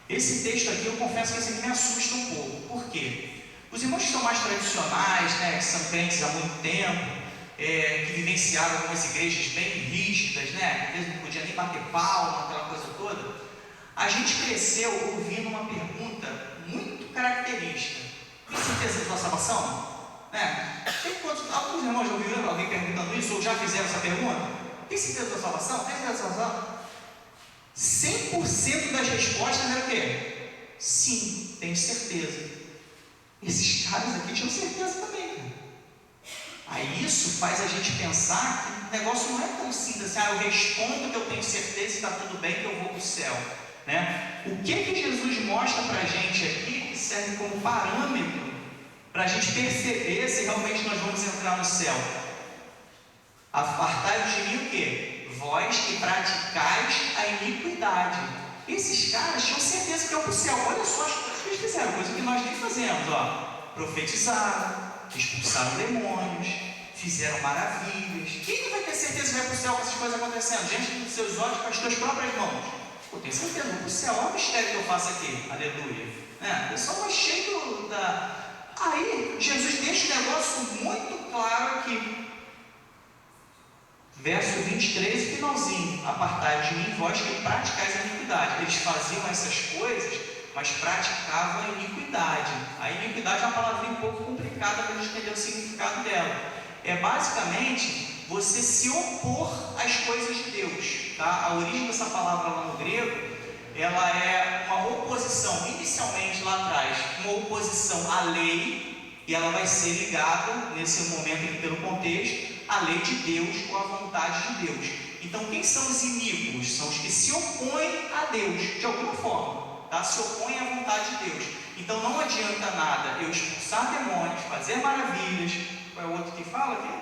esse texto aqui, eu confesso que esse aqui me assusta um pouco. Por quê? Os irmãos que são mais tradicionais, né, que são crentes há muito tempo, que vivenciaram algumas igrejas bem rígidas, né, que às vezes não podia nem bater palma, aquela coisa toda, a gente cresceu ouvindo uma pergunta muito característica: tem certeza da sua salvação? Né? Alguns irmãos já ouviram alguém perguntando isso, ou já fizeram essa pergunta? Tem certeza da sua salvação? Tem certeza da sua salvação? 100% das respostas era o quê? Sim, tenho certeza. Esses caras aqui tinham certeza também, cara. Aí isso faz a gente pensar que o negócio não é tão simples assim: eu respondo que eu tenho certeza e está tudo bem, que eu vou para o céu, né? O que Jesus mostra para a gente aqui, que serve como parâmetro para a gente perceber se realmente nós vamos entrar no céu? Apartai-vos de mim o quê? Vós que praticais a iniquidade. Esses caras tinham certeza que iam para o céu. Olha só as coisas que eles fizeram, coisa que nós nem fazemos, profetizaram, expulsaram demônios, fizeram maravilhas. Quem não vai ter certeza que vai para o céu com essas coisas acontecendo? Diante dos seus olhos, com as tuas próprias mãos. Eu tenho certeza, vou para o céu. Olha o mistério que eu faço aqui, aleluia. O pessoal vai cheio da... Aí Jesus deixa um negócio muito claro aqui. Verso 23, finalzinho: apartai de mim, vós que praticais a iniquidade. Eles faziam essas coisas, mas praticavam a iniquidade. A iniquidade é uma palavra um pouco complicada para a gente entender o significado dela. É basicamente você se opor às coisas de Deus, tá? A origem dessa palavra lá no grego, ela é uma oposição, inicialmente lá atrás, uma oposição à lei, e ela vai ser ligada, nesse momento aqui pelo contexto, à lei de Deus ou à vontade de Deus. Então, quem são os iníquos? São os que se opõem a Deus, de alguma forma, tá? Se opõem à vontade de Deus. Então, não adianta nada eu expulsar demônios, fazer maravilhas. Qual é o outro que fala aqui?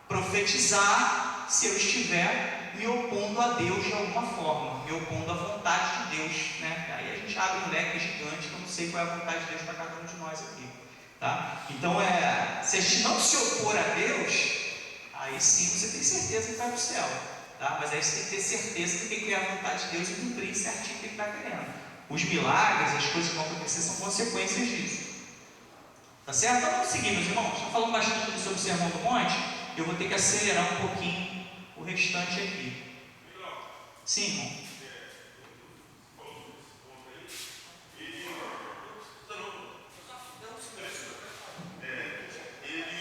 Profetizar, se eu estiver me opondo a Deus de alguma forma, me opondo à vontade de Deus, né? Aí a gente abre um leque gigante, que eu não sei qual é a vontade de Deus para cada um de nós aqui, tá? Então, se a gente não se opor a Deus, aí sim você tem certeza que vai para o céu, tá? Mas aí você tem que ter certeza de que é a vontade de Deus e cumprir certinho o que ele está querendo. Os milagres, as coisas que vão acontecer são consequências disso, tá certo? Então vamos seguir, meus irmãos. Estou falando bastante sobre o Sermão do Monte, eu vou ter que acelerar um pouquinho o restante aqui. Sim, irmão. Ele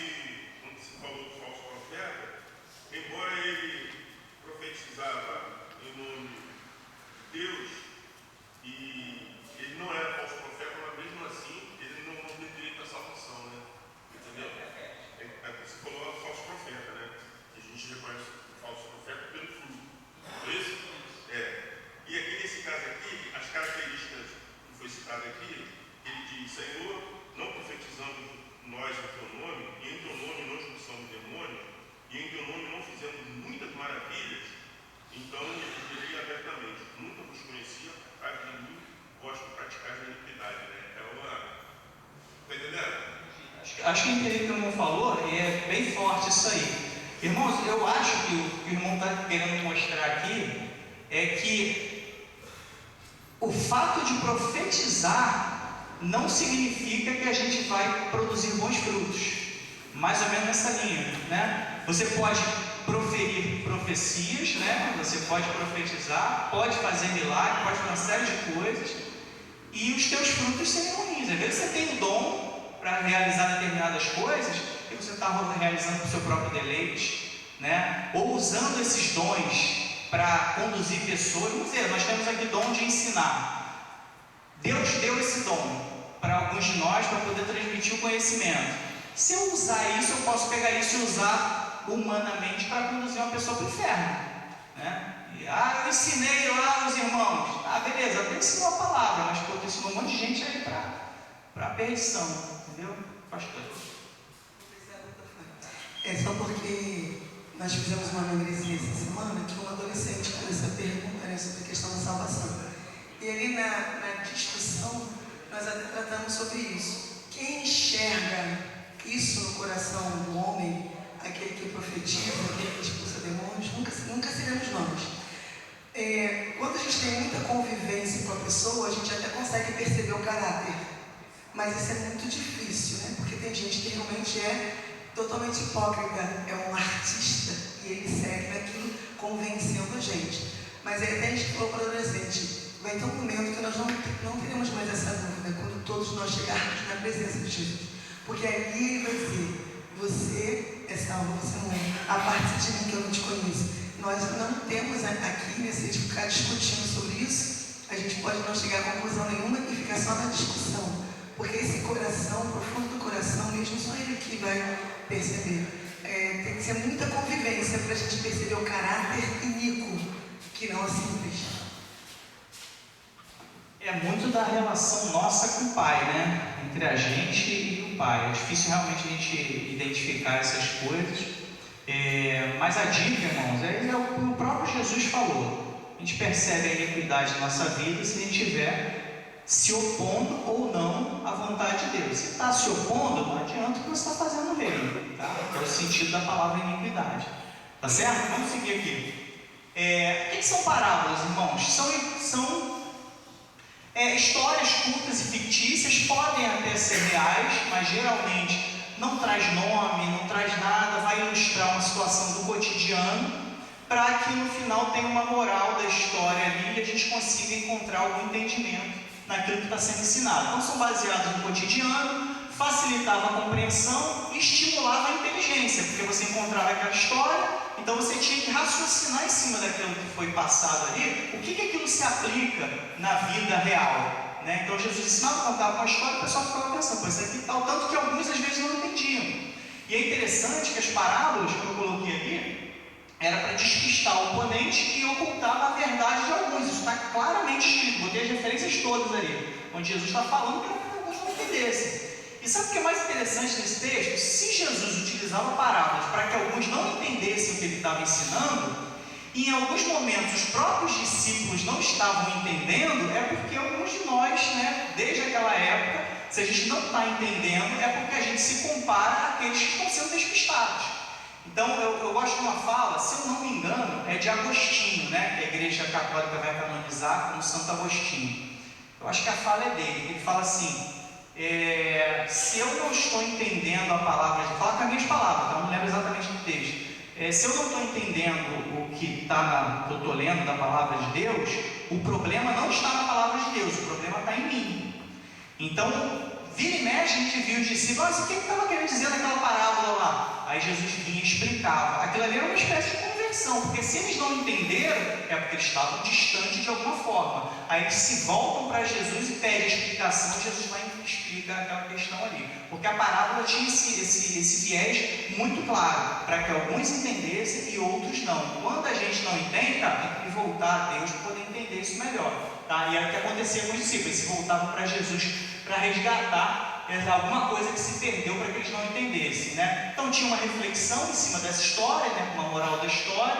Senhor, não profetizando nós em teu nome, e em teu nome não expulsamos demônios, e em teu nome não fizemos muitas maravilhas, então ele diria abertamente: nunca vos conhecia, a de mim, vós praticais a iniquidade. Né? Está entendendo? Acho que o que o irmão falou é bem forte isso aí. Irmãos, eu acho que o que o irmão está querendo mostrar aqui é que o fato de profetizar não significa que a gente vai produzir bons frutos. Mais ou menos nessa linha, né? Você pode proferir profecias, né? Você pode profetizar, pode fazer milagre, pode fazer uma série de coisas, e os teus frutos serem ruins. Às vezes você tem o dom para realizar determinadas coisas que você está realizando para o seu próprio deleite, né? Ou usando esses dons para conduzir pessoas. Vamos dizer, nós temos aqui dom de ensinar. Deus deu esse dom para alguns de nós para poder transmitir o conhecimento. Se eu usar isso, eu posso pegar isso e usar humanamente para conduzir uma pessoa para o inferno, né? Eu ensinei lá os irmãos. Beleza, até ensinou a palavra, mas pô, ensinou um monte de gente aí para a perdição, entendeu? Pastor. É só porque nós fizemos uma membresia essa semana que um adolescente fez essa pergunta, né, sobre a questão da salvação. E ali na discussão, nós até tratamos sobre isso. Quem enxerga isso no coração do homem, aquele que profetiza, aquele que expulsa demônios, nunca seremos nós. Quando a gente tem muita convivência com a pessoa, a gente até consegue perceber o caráter. Mas isso é muito difícil, né? Porque tem gente que realmente é totalmente hipócrita, é um artista e ele segue naquilo, convencendo a gente. Mas aí até a gente falou para o adolescente: vai ter um momento que nós não teremos mais essa dúvida, quando todos nós chegarmos na presença de Jesus. Porque ali ele vai dizer: você é salvo, você não é. A parte de mim que eu não te conheço. Nós não temos aqui necessidade de ficar discutindo sobre isso. A gente pode não chegar a conclusão nenhuma e ficar só na discussão. Porque esse coração, profundo do coração mesmo, só ele que vai perceber. Tem que ser muita convivência para a gente perceber o caráter iníquo, que não é simples. É muito da relação nossa com o Pai, né? Entre a gente e o Pai. É difícil realmente a gente identificar essas coisas. Mas a dica, irmãos, é o que o próprio Jesus falou. A gente percebe a iniquidade na nossa vida se a gente estiver se opondo ou não à vontade de Deus. Se está se opondo, não adianta o que você está fazendo no reino, tá? É o sentido da palavra iniquidade. Tá certo? Vamos seguir aqui. O que são parábolas, irmãos? São histórias curtas e fictícias, podem até ser reais, mas geralmente não traz nome, não traz nada, vai ilustrar uma situação do cotidiano, para que no final tenha uma moral da história ali e a gente consiga encontrar algum entendimento naquilo que está sendo ensinado. Então são baseados no cotidiano, facilitava a compreensão e estimulava a inteligência, porque você encontrava aquela história, então você tinha que raciocinar em cima daquilo que foi passado ali, o que aquilo se aplica na vida real. Né? Então Jesus ensinava, contava uma história, o pessoal ficava pensando: pois isso aqui tal, tanto que alguns às vezes não entendiam. E é interessante que as parábolas, como eu coloquei ali, era para despistar o oponente e ocultar a verdade de alguns. Isso está claramente escrito, botei as referências todas ali, onde Jesus está falando para que alguns não entendessem. E sabe o que é mais interessante nesse texto? Se Jesus utilizava parábolas para que alguns não entendessem o que ele estava ensinando, e em alguns momentos os próprios discípulos não estavam entendendo, é porque alguns de nós, né, desde aquela época, se a gente não está entendendo, é porque a gente se compara àqueles que estão sendo despistados. Então eu gosto de uma fala, se eu não me engano, é de Agostinho, né, que a Igreja Católica vai canonizar como Santo Agostinho. Eu acho que a fala é dele. Ele fala assim: se eu não estou entendendo a palavra, ele fala com as minhas palavras, então eu não lembro exatamente do texto. Se eu não estou entendendo o que eu estou lendo da palavra de Deus, o problema não está na palavra de Deus, o problema está em mim. Então, vira e mexe, a gente viu os discípulos: o que estava querendo dizer naquela parábola lá? Aí Jesus vinha e explicava. Aquilo ali era uma espécie de conversão reflexão, porque se eles não entenderam, é porque eles estavam distantes de alguma forma. Aí eles se voltam para Jesus e pedem explicação, e Jesus vai e explica aquela questão ali. Porque a parábola tinha esse viés muito claro, para que alguns entendessem e outros não. Quando a gente não entende, tem que voltar a Deus para poder entender isso melhor. Tá? E era o que acontecia com os discípulos, eles se voltavam para Jesus para resgatar alguma coisa que se perdeu para que eles não entendessem, né? Então tinha uma reflexão em cima dessa história, né? Uma moral da história.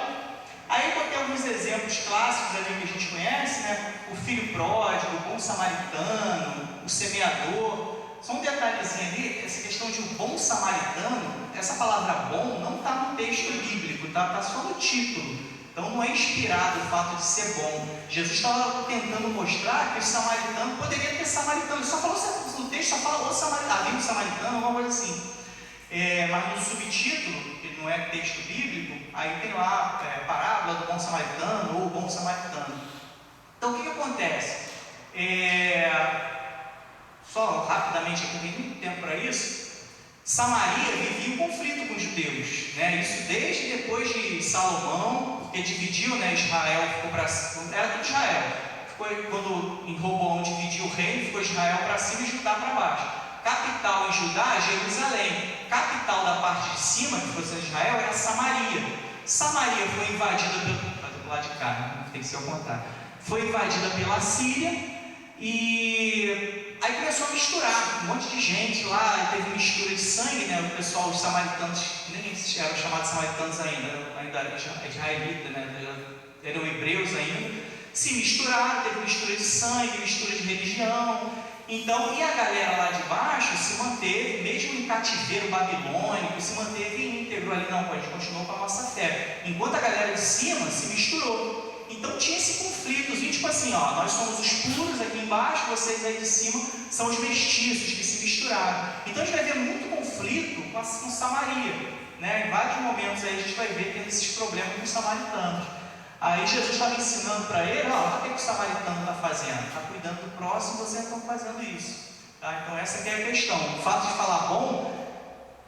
Aí eu botei alguns exemplos clássicos ali que a gente conhece, né? O filho pródigo, o bom samaritano, o semeador. Só um detalhezinho ali, essa questão de o bom samaritano, essa palavra bom não está no texto bíblico, tá só no título. Então não é inspirado o fato de ser bom. Jesus estava tentando mostrar que o samaritano poderia ter samaritano. Ele só falou, no texto só fala o samaritano, havia um samaritano, alguma coisa assim. Mas no subtítulo, que não é texto bíblico, aí tem lá parábola do bom samaritano ou o bom samaritano. Então o que acontece? Só rapidamente, aqui tem muito tempo para isso. Samaria vivia um conflito com os judeus, né? Isso desde depois de Salomão, porque dividiu, né? Israel ficou para cima, era tudo Israel. Quando em Roboão dividiu o reino, ficou Israel para cima e Judá para baixo. Capital em Judá, Jerusalém. Capital da parte de cima, que fosse Israel, era Samaria. Samaria foi invadida pelo lado de cá, né? Tem que ser ao contrário. Foi invadida pela Síria e aí começou a misturar um monte de gente lá, teve mistura de sangue, né? O pessoal, os samaritanos, nem eram chamados samaritanos ainda era israelita, né? Eram hebreus ainda, se misturaram, teve mistura de sangue, mistura de religião. Então, e a galera lá de baixo se manteve, mesmo em cativeiro babilônico, se manteve íntegro ali, não, a gente continuou com a nossa fé. Enquanto a galera de cima se misturou. Então tinha esse conflito, tipo assim, nós somos os puros aqui embaixo, vocês aí de cima são os mestiços que se misturaram. Então a gente vai ver muito conflito com Samaria, né? Em vários momentos aí a gente vai ver tendo esses problemas com os samaritanos. Aí Jesus estava ensinando para ele, o que o samaritano está fazendo? Está cuidando do próximo, vocês estão fazendo isso. Tá? Então essa aqui é a questão. O fato de falar bom,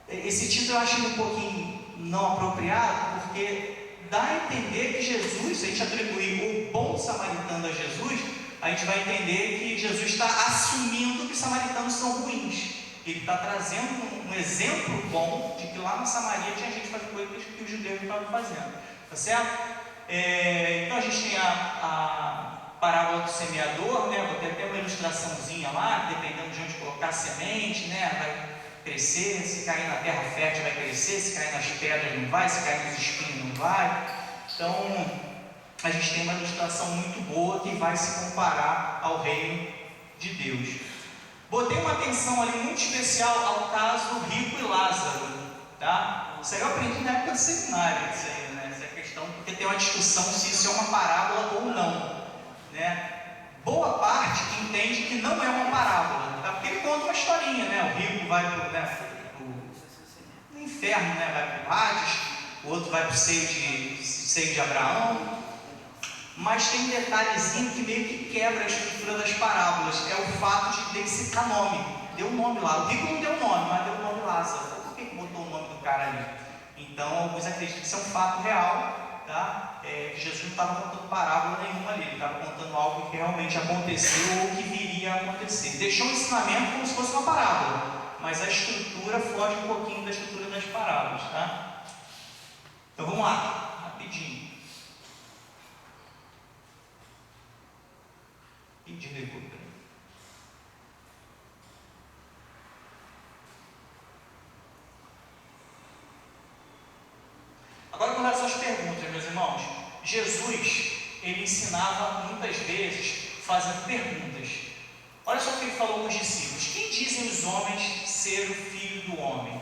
esse título eu achei um pouquinho não apropriado, porque dá a entender que Jesus, se a gente atribuir o bom samaritano a Jesus, a gente vai entender que Jesus está assumindo que os samaritanos são ruins. Ele está trazendo um exemplo bom de que lá na Samaria tinha gente fazendo coisas que os judeus não estavam fazendo. Tá certo? Então a gente tem a parábola do semeador, né? Vou ter até uma ilustraçãozinha lá, dependendo de onde colocar a semente, né? Vai crescer, se cair na terra fértil vai crescer, se cair nas pedras não vai, se cair nos espinhos não vai. Então a gente tem uma ilustração muito boa que vai se comparar ao reino de Deus. Botei uma atenção ali muito especial ao caso Rico e Lázaro, tá? Isso aí eu aprendi na época do seminário, isso aí, né? Essa questão, porque tem uma discussão se isso é uma parábola ou não, né? Boa parte entende que não é uma parábola, tá? Porque ele conta uma historinha, né? O rico vai para o inferno, né? Vai para o Hades, o outro vai para o seio de Abraão. Mas tem um detalhezinho que meio que quebra a estrutura das parábolas, é o fato de citar nome. Deu um nome lá, o rico não deu nome, mas deu o nome Lázaro. Por que botou o nome do cara ali? Então alguns acreditam que isso é um fato real, tá? Que Jesus não estava contando parábola nenhuma ali, ele estava contando algo que realmente aconteceu ou que viria a acontecer. Deixou um ensinamento como se fosse uma parábola, mas a estrutura foge um pouquinho da estrutura das parábolas, tá? Então vamos lá, rapidinho. De recuperação. Agora, com relação às perguntas, meus irmãos, Jesus, ele ensinava muitas vezes fazendo perguntas. Olha só o que ele falou com os discípulos: quem dizem os homens ser o filho do homem?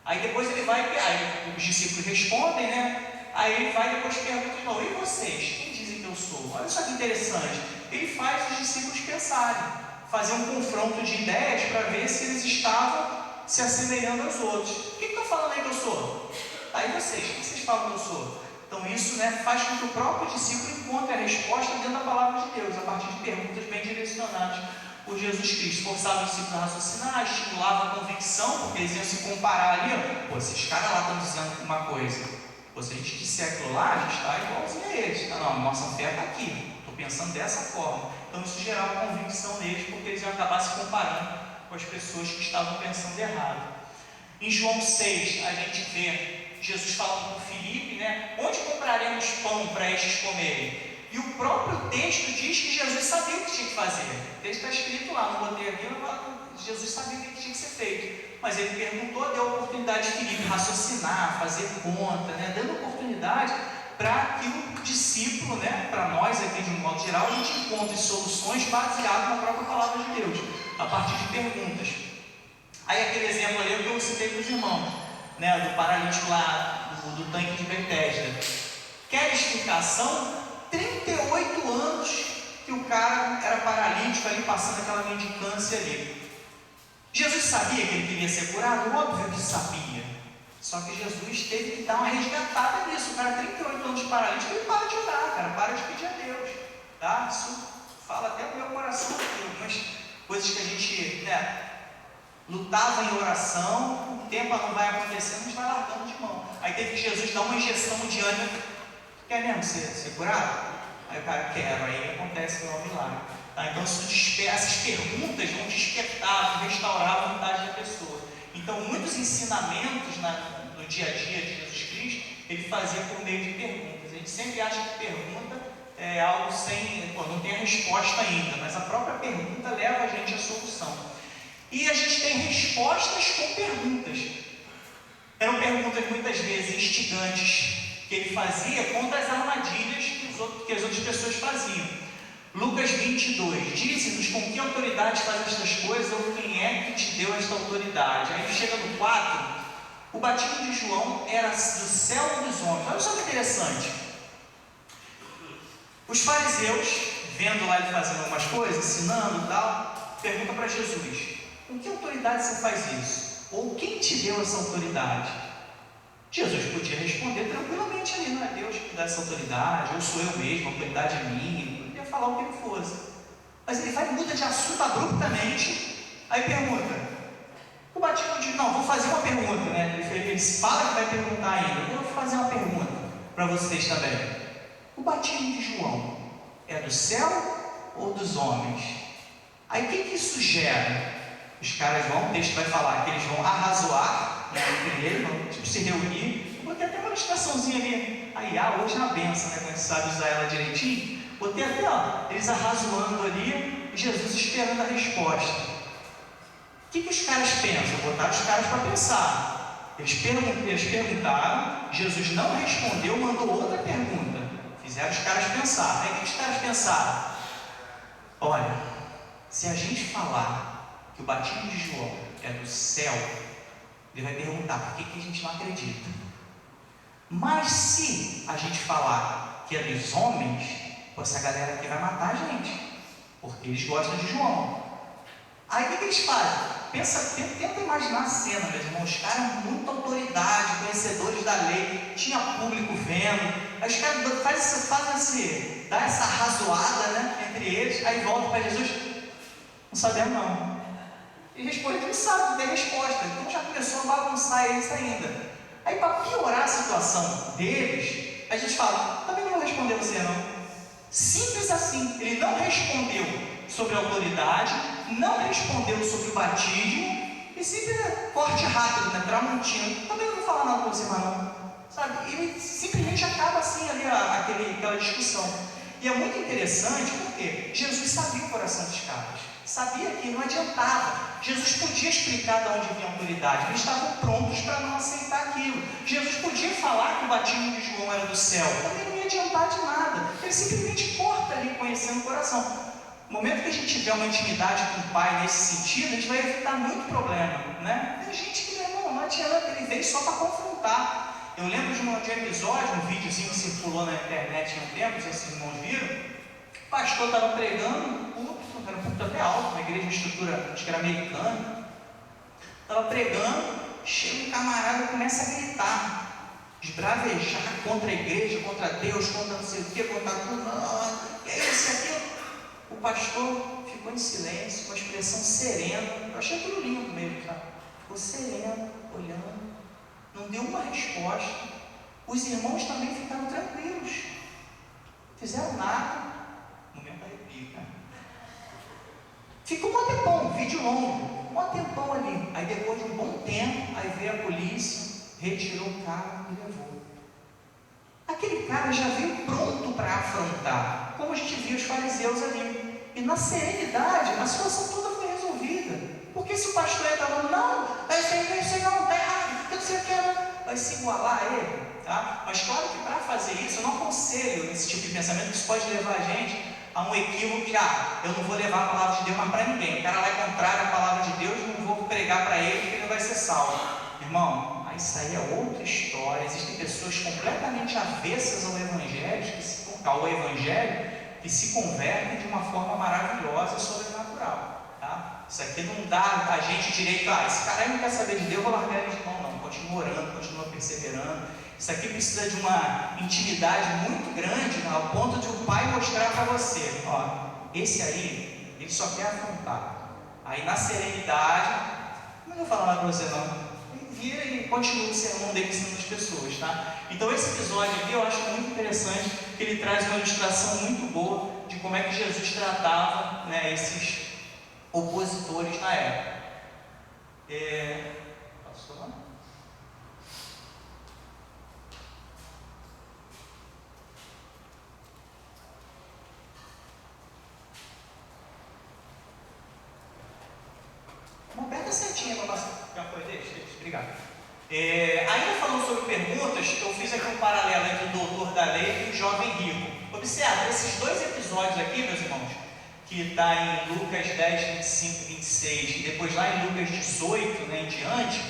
Aí depois ele vai, aí os discípulos respondem, né? Aí ele vai depois pergunta de novo: e vocês? Quem dizem que eu sou? Olha só que interessante. Ele faz os discípulos pensarem, fazer um confronto de ideias para ver se eles estavam se assemelhando aos outros. O que estão falando aí que eu sou? Aí vocês, o que vocês falam que eu sou? Então isso, né, faz com que o próprio discípulo encontre a resposta dentro da palavra de Deus, a partir de perguntas bem direcionadas por Jesus Cristo. Forçava os discípulos a raciocinar, estimulava a convicção, porque eles iam se comparar ali, esses caras lá estão dizendo uma coisa, Pô, se a gente disser aquilo lá, a gente está igualzinho a eles. Não, a nossa fé está aqui. Estou pensando dessa forma. Então isso gerava convicção neles, porque eles iam acabar se comparando com as pessoas que estavam pensando errado. Em João 6, a gente vê Jesus falando com Filipe, né? Onde compraremos pão para estes comerem? E o próprio texto diz que Jesus sabia o que tinha que fazer. O texto está escrito lá, não botei aqui, mas Jesus sabia o que tinha que ser feito. Mas ele perguntou, deu a oportunidade de Filipe raciocinar, fazer conta, né? Dando oportunidade para que o discípulo, né? Para nós aqui de um modo geral, a gente encontre soluções baseadas na própria palavra de Deus, a partir de perguntas. Aí aquele exemplo ali que eu citei para os irmãos, né? Do paralítico lá, do tanque de Betesda. Quer explicação? 38 anos que o cara era paralítico ali, passando aquela mendicância ali. Jesus sabia que ele queria ser curado? Óbvio que sabia. Só que Jesus teve que dar uma resgatada nisso. O cara, 38 anos de paralítico, ele para de orar, cara, para de pedir a Deus. Tá? Isso fala até no meu coração aqui. Algumas coisas que a gente, né, lutava em oração, o tempo não vai acontecendo, a gente vai largando de mão. Aí teve que Jesus dar uma injeção de ânimo. Quer mesmo ser curado? Aí o cara, quero. Aí acontece o milagre. Tá? Então essas perguntas vão despertar, vão restaurar a vontade da pessoa. Então muitos ensinamentos no dia a dia de Jesus Cristo, ele fazia por meio de perguntas. A gente sempre acha que pergunta é algo não tem a resposta ainda, mas a própria pergunta leva a gente à solução. E a gente tem respostas com perguntas. Eram perguntas muitas vezes instigantes, que ele fazia contra as armadilhas que as outras pessoas faziam. Lucas 22, dize-nos com que autoridade faz estas coisas, ou quem é que te deu esta autoridade. Aí chega no 4, o batismo de João era do céu ou dos homens. Olha só que interessante. Os fariseus, vendo lá ele fazendo algumas coisas, ensinando e tal, perguntam para Jesus, com que autoridade você faz isso? Ou quem te deu essa autoridade? Jesus podia responder tranquilamente ali, não é Deus que dá essa autoridade, ou sou eu mesmo, a autoridade é minha, podia falar o que ele fosse. Mas ele muda de assunto abruptamente, aí pergunta, o batismo de... Não, vou fazer uma pergunta, né? Ele fala que vai perguntar ainda, eu vou fazer uma pergunta para vocês também. O batismo de João é do céu ou dos homens? Aí o que isso gera? Os caras vão, o texto vai falar que eles vão arrazoar, né, entre eles, vão se reunir. Botei até uma ilustraçãozinha ali. A hoje é uma benção, né? Quando a gente sabe usar ela direitinho. Botei até, eles arrazoando ali, e Jesus esperando a resposta. O que os caras pensam? Botaram os caras para pensar. Eles perguntaram, Jesus não respondeu, mandou outra pergunta. Fizeram os caras pensar. Aí o que os caras pensaram? Olha, se a gente falar que o batismo de João é do céu, ele vai perguntar por que a gente não acredita. Mas se a gente falar que é dos homens, essa galera aqui vai matar a gente, porque eles gostam de João. Aí o que eles fazem? Tenta imaginar a cena, meus irmãos. Os caras com muita autoridade, conhecedores da lei, tinha público vendo. Aí os caras dá essa razoada, né, entre eles, aí voltam para Jesus. Não sabemos não. E responde, ele sabe, não tem resposta. Então já começou a bagunçar eles ainda. Aí para piorar a situação deles, a gente fala, também não vou responder você não. Simples assim, ele não respondeu sobre a autoridade, não respondeu sobre o batismo, e simples, corte rápido, né, tramontina, também não vou falar nada com você mais não. Sabe? Ele simplesmente acaba assim ali aquela discussão. E é muito interessante porque Jesus sabia o coração dos caras. Sabia que não adiantava. Jesus podia explicar de onde vinha a autoridade. Eles estavam prontos para não aceitar aquilo. Jesus podia falar que o batismo de João era do céu. Também não ia adiantar de nada. Ele simplesmente corta ali, conhecendo o coração. No momento que a gente tiver uma intimidade com o Pai nesse sentido, a gente vai evitar muito problema, né? Tem gente que, meu irmão, não adianta. Ele veio só para confrontar. Eu lembro de um episódio, um videozinho que circulou na internet há um tempo, não sei se os irmãos viram. O pastor estava pregando um púlpito, era um púlpito até alto, uma igreja de estrutura, acho que era americana. Estava pregando, chega um camarada, começa a gritar, esbravejar contra a igreja, contra Deus, contra não sei o que, contra tudo, não, que é isso, aquilo. O pastor ficou em silêncio, com uma expressão serena. Eu achei aquilo lindo mesmo, sabe? Ficou sereno, olhando, não deu uma resposta. Os irmãos também ficaram tranquilos, fizeram nada. Momento arrepio, cara. Ficou um tempão, vídeo longo, um tempão ali. Aí depois de um bom tempo, aí veio a polícia, retirou o carro e levou. Aquele cara já veio pronto para afrontar, como a gente viu os fariseus ali. E na serenidade, a situação toda foi resolvida. Porque se o pastor está falando, não, isso aí não está errado, eu não sei o que, vai se igualar a ele, tá? Mas claro que para fazer isso, eu não aconselho esse tipo de pensamento, que isso pode levar a gente a um equívoco que, eu não vou levar a palavra de Deus mais para ninguém. O cara lá é contrário à palavra de Deus, não vou pregar para ele porque ele não vai ser salvo. Irmão, isso aí é outra história. Existem pessoas completamente avessas ao Evangelho, que se convertem de uma forma maravilhosa e sobrenatural, tá? Isso aqui não dá a gente direito, esse cara aí não quer saber de Deus, vou largar ele de mão, não. Continua orando, continua perseverando. Isso aqui precisa de uma intimidade muito grande, ao ponto de o pai mostrar para você, esse aí, ele só quer afrontar. Aí na serenidade, não vou falar nada para você não, vira e continua o sermão dele ensinando as pessoas, tá? Então esse episódio aqui eu acho muito interessante, que ele traz uma ilustração muito boa de como é que Jesus tratava, né, esses opositores na época. Posso falar? Aperta a setinha para passar. Já foi? Deixa. Obrigado. Ainda falando sobre perguntas, eu fiz aqui um paralelo entre o doutor da lei e o jovem rico. Observe, esses dois episódios aqui, meus irmãos, que está em Lucas 10, 25 e 26, e depois lá em Lucas 18, né, em diante,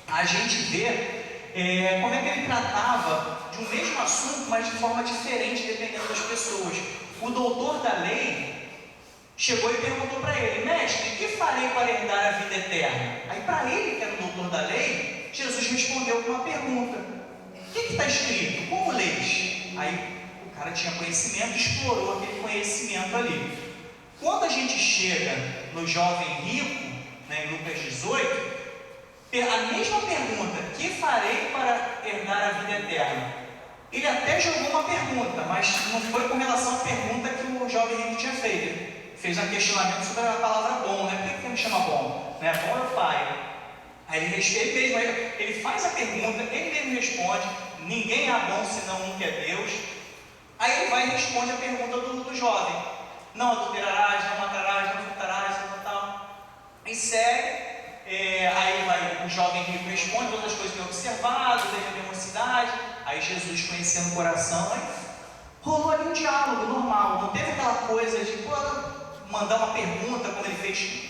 a gente vê como é que ele tratava de um mesmo assunto, mas de forma diferente, dependendo das pessoas. O doutor da lei chegou e perguntou para ele, mestre, o que farei para herdar a vida eterna? Aí para ele, que era o doutor da lei, Jesus respondeu com uma pergunta, o que está escrito? Como lês? Aí o cara tinha conhecimento, explorou aquele conhecimento ali. Quando a gente chega no jovem rico, né, em Lucas 18, a mesma pergunta, o que farei para herdar a vida eterna? Ele até jogou uma pergunta, mas não foi com relação à pergunta que o jovem rico tinha feito. Fez um questionamento sobre a palavra bom, né? Por que me chama bom? Né? Bom é o pai. Aí ele faz a pergunta, ele mesmo responde, ninguém é bom senão um que é Deus. Aí ele vai e responde a pergunta do jovem. Não adulterarás, não matarás, não furtarás, tal. E segue, aí o jovem rico responde todas as coisas que tem observado, desde a minha mocidade. Aí Jesus, conhecendo o coração, aí rolou ali um diálogo normal, não teve aquela coisa de, mandar uma pergunta, como ele fez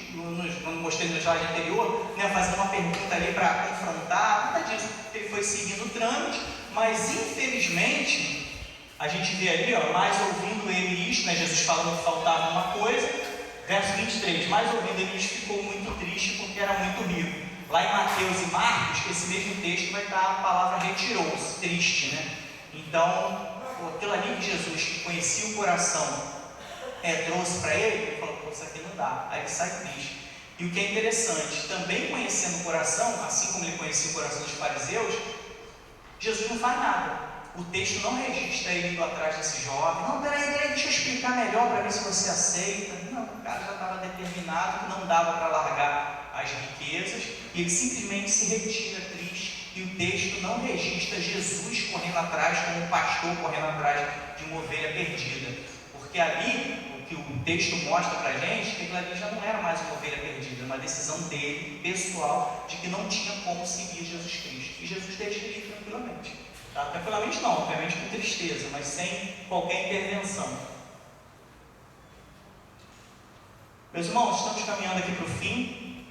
quando mostrei no slide anterior, né, fazendo uma pergunta ali para confrontar, nada disso. Ele foi seguindo o trâmite, mas infelizmente, a gente vê ali, mais ouvindo ele isto, né, Jesus falando que faltava uma coisa, verso 23, mais ouvindo ele isto, ficou muito triste porque era muito rico. Lá em Mateus e Marcos, esse mesmo texto vai estar a palavra retirou-se, triste, né? Então, aquilo ali que Jesus, que conhecia o coração, trouxe para ele falou, isso aqui não dá, aí ele sai triste. E o que é interessante, também conhecendo o coração, assim como ele conhecia o coração dos fariseus, Jesus não faz nada. O texto não registra ele indo atrás desse jovem, não, peraí, deixa eu explicar melhor para ver se você aceita. Não, o cara já estava determinado que não dava para largar as riquezas, e ele simplesmente se retira triste, e o texto não registra Jesus correndo atrás, como um pastor correndo atrás de uma ovelha perdida. Porque ali, o que o texto mostra para a gente, que aquilo ali já não era mais uma ovelha perdida, uma decisão dele, pessoal, de que não tinha como seguir Jesus Cristo. E Jesus deixa ele ir tranquilamente. Tá? Tranquilamente não, obviamente com tristeza, mas sem qualquer intervenção. Meus irmãos, estamos caminhando aqui para o fim.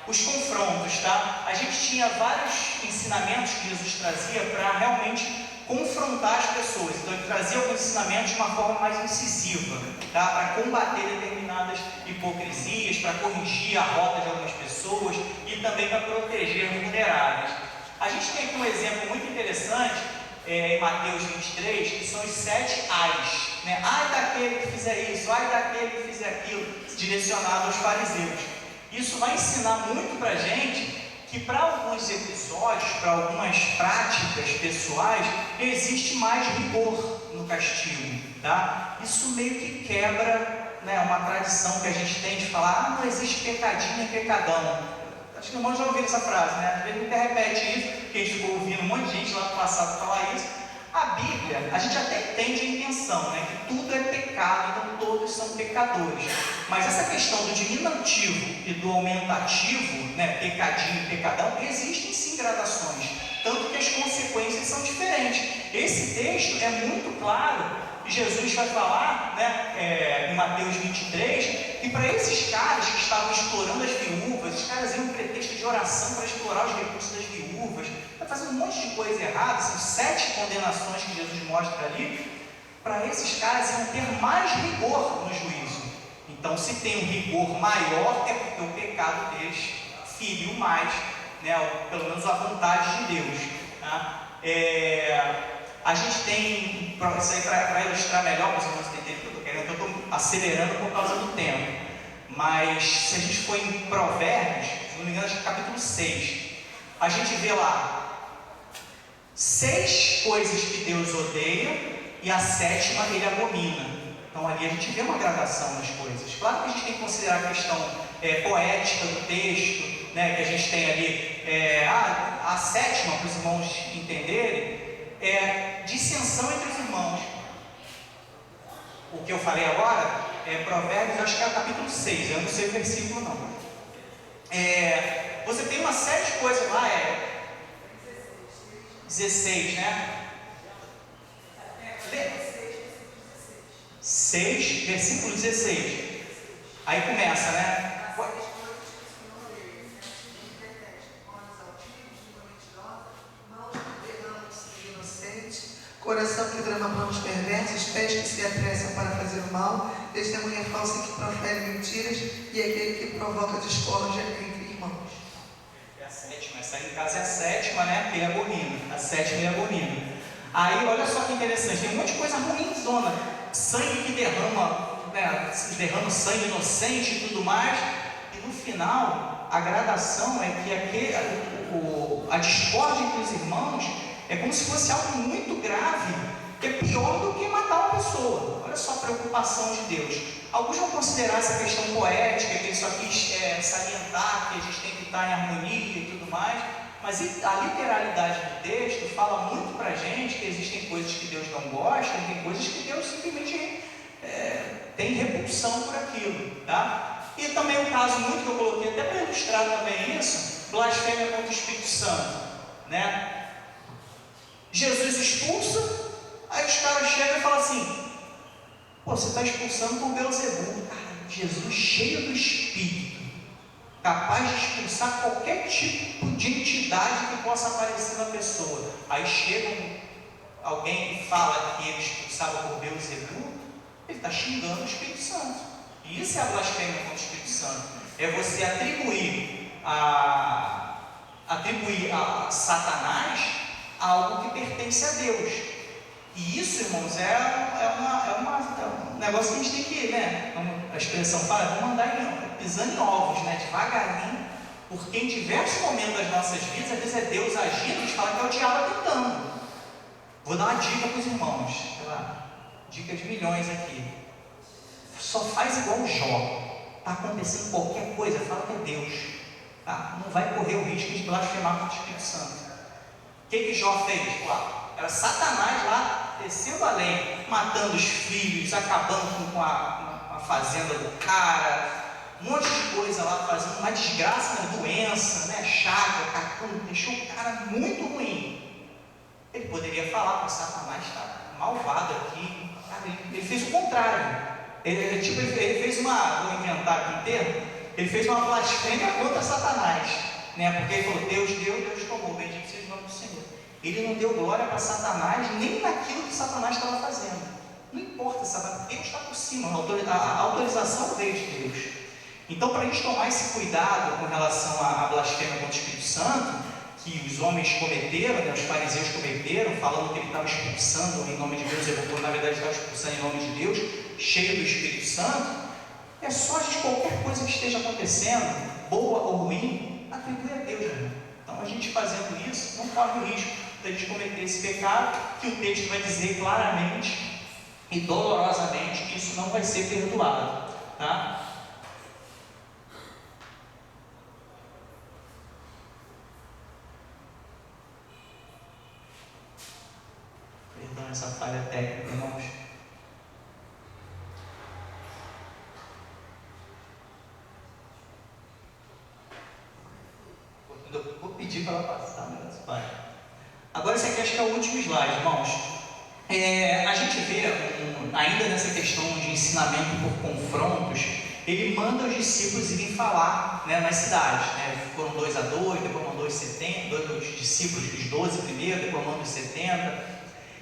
Os confrontos, tá? A gente tinha vários ensinamentos que Jesus trazia para realmente confrontar as pessoas. Então ele trazia alguns ensinamentos de uma forma mais incisiva, tá? Para combater determinadas hipocrisias, para corrigir a rota de algumas pessoas e também para proteger vulneráveis. A gente tem aqui um exemplo muito interessante em Mateus 23, que são os 7 ais, né? Ai daquele que fizer isso, ai daquele que fizer aquilo, direcionado aos fariseus. Isso vai ensinar muito para a gente que que para alguns episódios, para algumas práticas pessoais, existe mais rigor no castigo, tá? Isso meio que quebra, né, uma tradição que a gente tem de falar, não existe pecadinho e pecadão. Acho que o irmão já ouviu essa frase, né? Às vezes a gente repete isso, porque a gente ficou ouvindo um monte de gente lá no passado falar isso. A Bíblia, a gente até entende a intenção, né? Que tudo é pecado, então todos são pecadores. Mas essa questão do diminutivo e do aumentativo, né? Pecadinho e pecadão, existem sim gradações, tanto que as consequências são diferentes. Esse texto é muito claro. Jesus vai falar, né, em Mateus 23, que para esses caras que estavam explorando as viúvas, os caras iam um pretexto de oração para explorar os recursos das viúvas, para fazer um monte de coisa errada, são 7 condenações que Jesus mostra ali. Para esses caras iam ter mais rigor no juízo. Então, se tem um rigor maior, é porque o pecado deles feriu mais, né, ou pelo menos a vontade de Deus. Tá? A gente tem, isso aí para ilustrar melhor, para vocês entenderem o que eu estou querendo, eu estou acelerando por causa do tempo. Mas se a gente for em Provérbios, se não me engano, acho que capítulo 6, a gente vê lá 6 coisas que Deus odeia e a 7ª ele abomina. Então ali a gente vê uma gradação nas coisas. Claro que a gente tem que considerar a questão poética do texto, né, que a gente tem ali, a 7ª, para os irmãos entenderem, é dissensão entre os irmãos. O que eu falei agora é Provérbios, acho que é o capítulo 6, eu não sei o versículo não. Você tem uma série de coisas lá, 16, né? 6, versículo 16. Aí começa, né? Coração que trama planos perversos, pés que se apressam para fazer o mal, testemunha falsa que profere mentiras e aquele que provoca discórdia entre irmãos. É a 7ª, essa aí em casa é a 7ª, né? Ele abomina, a 7ª ele abomina. Aí olha só que interessante, tem um monte de coisa ruim, zona, sangue que derrama, né? Derrama sangue inocente e tudo mais, e no final a gradação é que a discórdia entre os irmãos é como se fosse algo muito grave, que é pior do que matar uma pessoa. Olha só a preocupação de Deus. Alguns vão considerar essa questão poética, que ele só quis salientar que a gente tem que estar em harmonia e tudo mais, mas a literalidade do texto fala muito para a gente que existem coisas que Deus não gosta e tem coisas que Deus simplesmente tem repulsão por aquilo. Tá? E também um caso muito que eu coloquei até para ilustrar também isso, blasfêmia contra o Espírito Santo. Né? Jesus expulsa, aí os caras chegam e falam assim: pô, você está expulsando por Beelzebul. Jesus cheio do Espírito, capaz de expulsar qualquer tipo de entidade que possa aparecer na pessoa. Aí chega alguém e fala que ele expulsava por Beelzebul, ele está xingando o Espírito Santo. E isso é a blasfêmia contra o Espírito Santo. É você atribuir a Satanás algo que pertence a Deus. E isso, irmãos, é um negócio que a gente tem que, né? Como a expressão fala, vamos andar pisando em ovos, né? Devagarinho, porque em diversos momentos das nossas vidas, às vezes é Deus agindo, a gente fala que é o diabo tentando. Vou dar uma dica para os irmãos, sei lá, dica de milhões aqui. Só faz igual o Jó. Está acontecendo qualquer coisa, fala que é Deus. Tá? Não vai correr o risco de blasfemar contra o Espírito Santo. O que Jó fez? Era Satanás lá, descendo além, matando os filhos, acabando com a fazenda do cara, um monte de coisa lá, fazendo uma desgraça, uma doença, né? Chaga, cacunda, deixou o cara muito ruim. Ele poderia falar que Satanás está malvado aqui. Cara, ele fez o contrário. Ele fez vou inventar aqui um termo, ele fez uma blasfêmia contra Satanás. Né? Porque ele falou: Deus deu, Deus tomou, bendito seja o nome do Senhor. Ele não deu glória para Satanás, nem naquilo que Satanás estava fazendo. Não importa, Satanás, Deus está por cima, a autorização veio de Deus. Então, para a gente tomar esse cuidado com relação à blasfêmia contra o Espírito Santo, que os homens cometeram, né, os fariseus cometeram, falando que ele estava expulsando em nome de Deus, quando na verdade estava expulsando em nome de Deus, cheio do Espírito Santo, é só a gente, qualquer coisa que esteja acontecendo, boa ou ruim, atribuir a Deus, irmão. Então, a gente fazendo isso, não corre o risco de a gente cometer esse pecado, que o texto vai dizer claramente e dolorosamente que isso não vai ser perdoado, tá? Perdão essa falha técnica, irmãos. Vou pedir para ela passar, né? Agora esse aqui acho que é o último slide, irmãos. A gente vê, ainda nessa questão de ensinamento por confrontos, ele manda os discípulos irem falar, né, nas cidades, né? Foram 2 a 2, depois mandou os 70, os discípulos, os 12 primeiro, depois mandou os 70.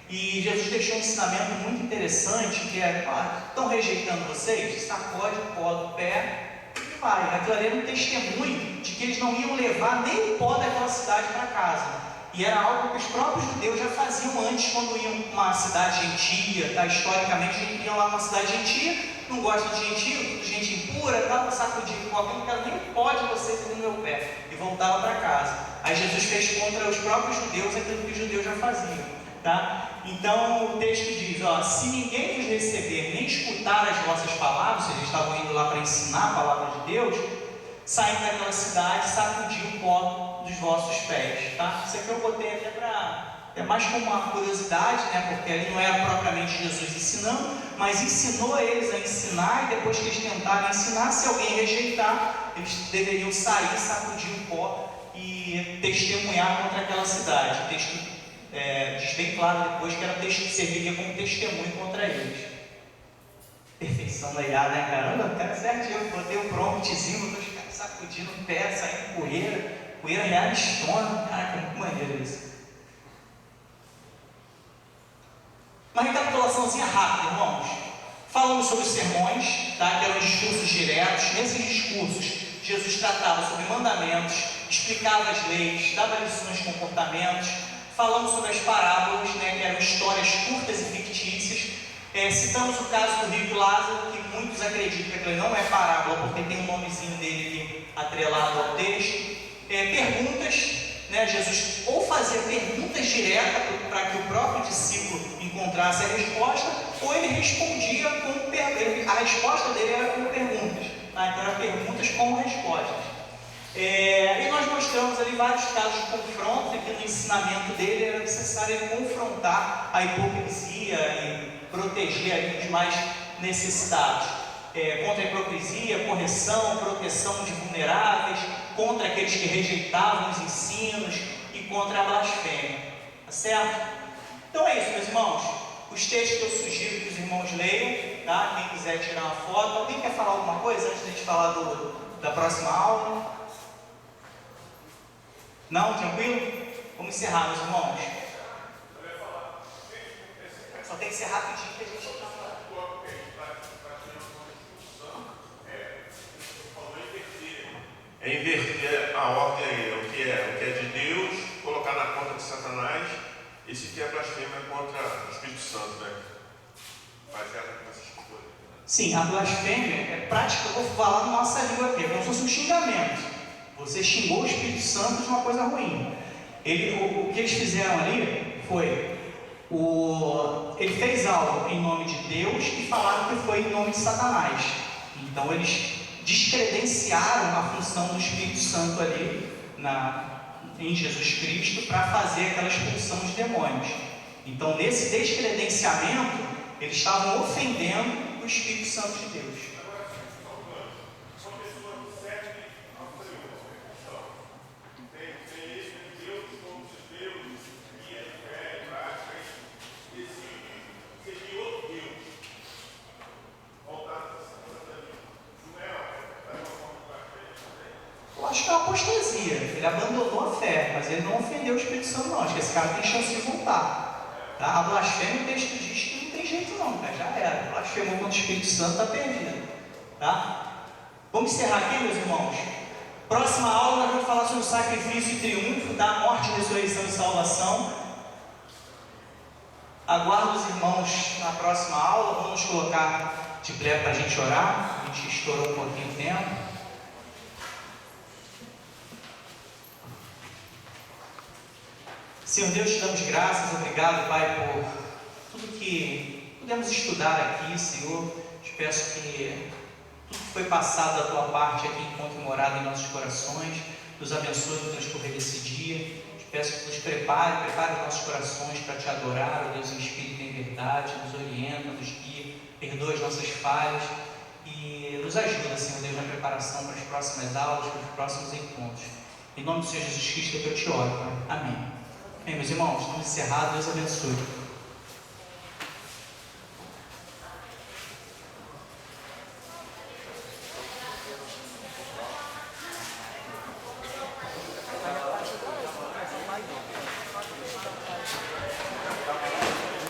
E Jesus deixou um ensinamento muito interessante, que é: estão rejeitando vocês? Sacode o pó do pé e vai. Declarando um testemunho de que eles não iam levar nem o pó daquela cidade para casa. E era algo que os próprios judeus já faziam antes, quando iam para uma cidade gentia, tá? Historicamente, iam lá numa cidade gentia, não gostam de gentio, tudo gente impura, tá? Sacudir o pó, não quero nem pó de vocês ali no meu pé. E voltava para casa. Aí Jesus fez contra os próprios judeus aquilo que os judeus já faziam, tá? Então o texto diz: se ninguém vos receber nem escutar as vossas palavras, eles estavam indo lá para ensinar a palavra de Deus, saindo daquela cidade, sacudir o pó dos vossos pés, tá? Isso aqui eu botei até é mais como uma curiosidade, né? Porque ali não era propriamente Jesus ensinando, mas ensinou eles a ensinar, e depois que eles tentaram ensinar, se alguém rejeitar, eles deveriam sair, sacudir o pó e testemunhar contra aquela cidade. O texto diz bem claro depois que era serviria como testemunho contra eles. Perfeição da IA, né, caramba? O cara certinho, eu botei um promptzinho, os caras sacudindo o pé, saindo poeira realistona. Caraca, muito maneiro isso. Uma recapitulaçãozinha rápida, irmãos. Falamos sobre os sermões, tá? Que eram discursos diretos. Nesses discursos, Jesus tratava sobre mandamentos, explicava as leis, dava lições de comportamentos. Falamos sobre as parábolas, né? Que eram histórias curtas e fictícias. Citamos o caso do rico Lázaro, que muitos acreditam que ele não é parábola, porque tem um nomezinho dele ali atrelado ao texto. Perguntas, né? Jesus ou fazia perguntas diretas para que o próprio discípulo encontrasse a resposta, ou ele respondia com perguntas. A resposta dele era com perguntas, tá? Então eram perguntas com respostas. E nós mostramos ali vários casos de confronto, e que no ensinamento dele era necessário ele confrontar a hipocrisia e proteger ali os mais necessitados. Contra a hipocrisia, correção, proteção de vulneráveis, contra aqueles que rejeitavam os ensinos e contra a blasfêmia. Tá certo? Então é isso, meus irmãos. Os textos que eu sugiro que os irmãos leiam, tá? Quem quiser tirar uma foto. Alguém quer falar alguma coisa antes de a gente falar da próxima aula? Não? Tranquilo? Vamos encerrar, meus irmãos. Só tem que ser rapidinho que a gente está falando. É inverter a ordem aí, o que é de Deus, colocar na conta de Satanás. Esse que é blasfêmia contra o Espírito Santo, né? Baseado nessas coisas. Sim, a blasfêmia é prática, eu vou falar na nossa língua aqui, é como se fosse um xingamento. Você xingou o Espírito Santo de uma coisa ruim. O que eles fizeram ali foi, ele fez algo em nome de Deus e falaram que foi em nome de Satanás. Então eles descredenciaram a função do Espírito Santo ali em Jesus Cristo para fazer aquela expulsão de demônios. Então, nesse descredenciamento, eles estavam ofendendo o Espírito Santo de Deus. Eu acho que é uma apostasia. Ele abandonou a fé, mas ele não ofendeu o Espírito Santo, não. Acho que esse cara tem chance de voltar. Tá? A blasfêmia, o texto diz que não tem jeito, não, cara. Já era. Blasfemou contra o Espírito Santo, está perdido. Tá? Vamos encerrar aqui, meus irmãos. Próxima aula, nós vamos falar sobre o sacrifício e triunfo, da morte, ressurreição e salvação. Aguardo os irmãos na próxima aula. Vamos nos colocar de pé para a gente orar. A gente estourou um pouquinho o tempo. Senhor Deus, te damos graças, obrigado, Pai, por tudo que pudemos estudar aqui, Senhor. Te peço que tudo que foi passado da Tua parte aqui encontre morada em nossos corações, nos abençoe no transcorrer desse dia. Te peço que nos prepare os nossos corações para Te adorar, ó Deus, em espírito e em verdade, nos orienta, nos guia, perdoa as nossas falhas e nos ajuda, Senhor Deus, na preparação para as próximas aulas, para os próximos encontros. Em nome do Senhor Jesus Cristo é que eu te oro, Pai. Amém. Bem, meus irmãos, estamos encerrados. Deus abençoe.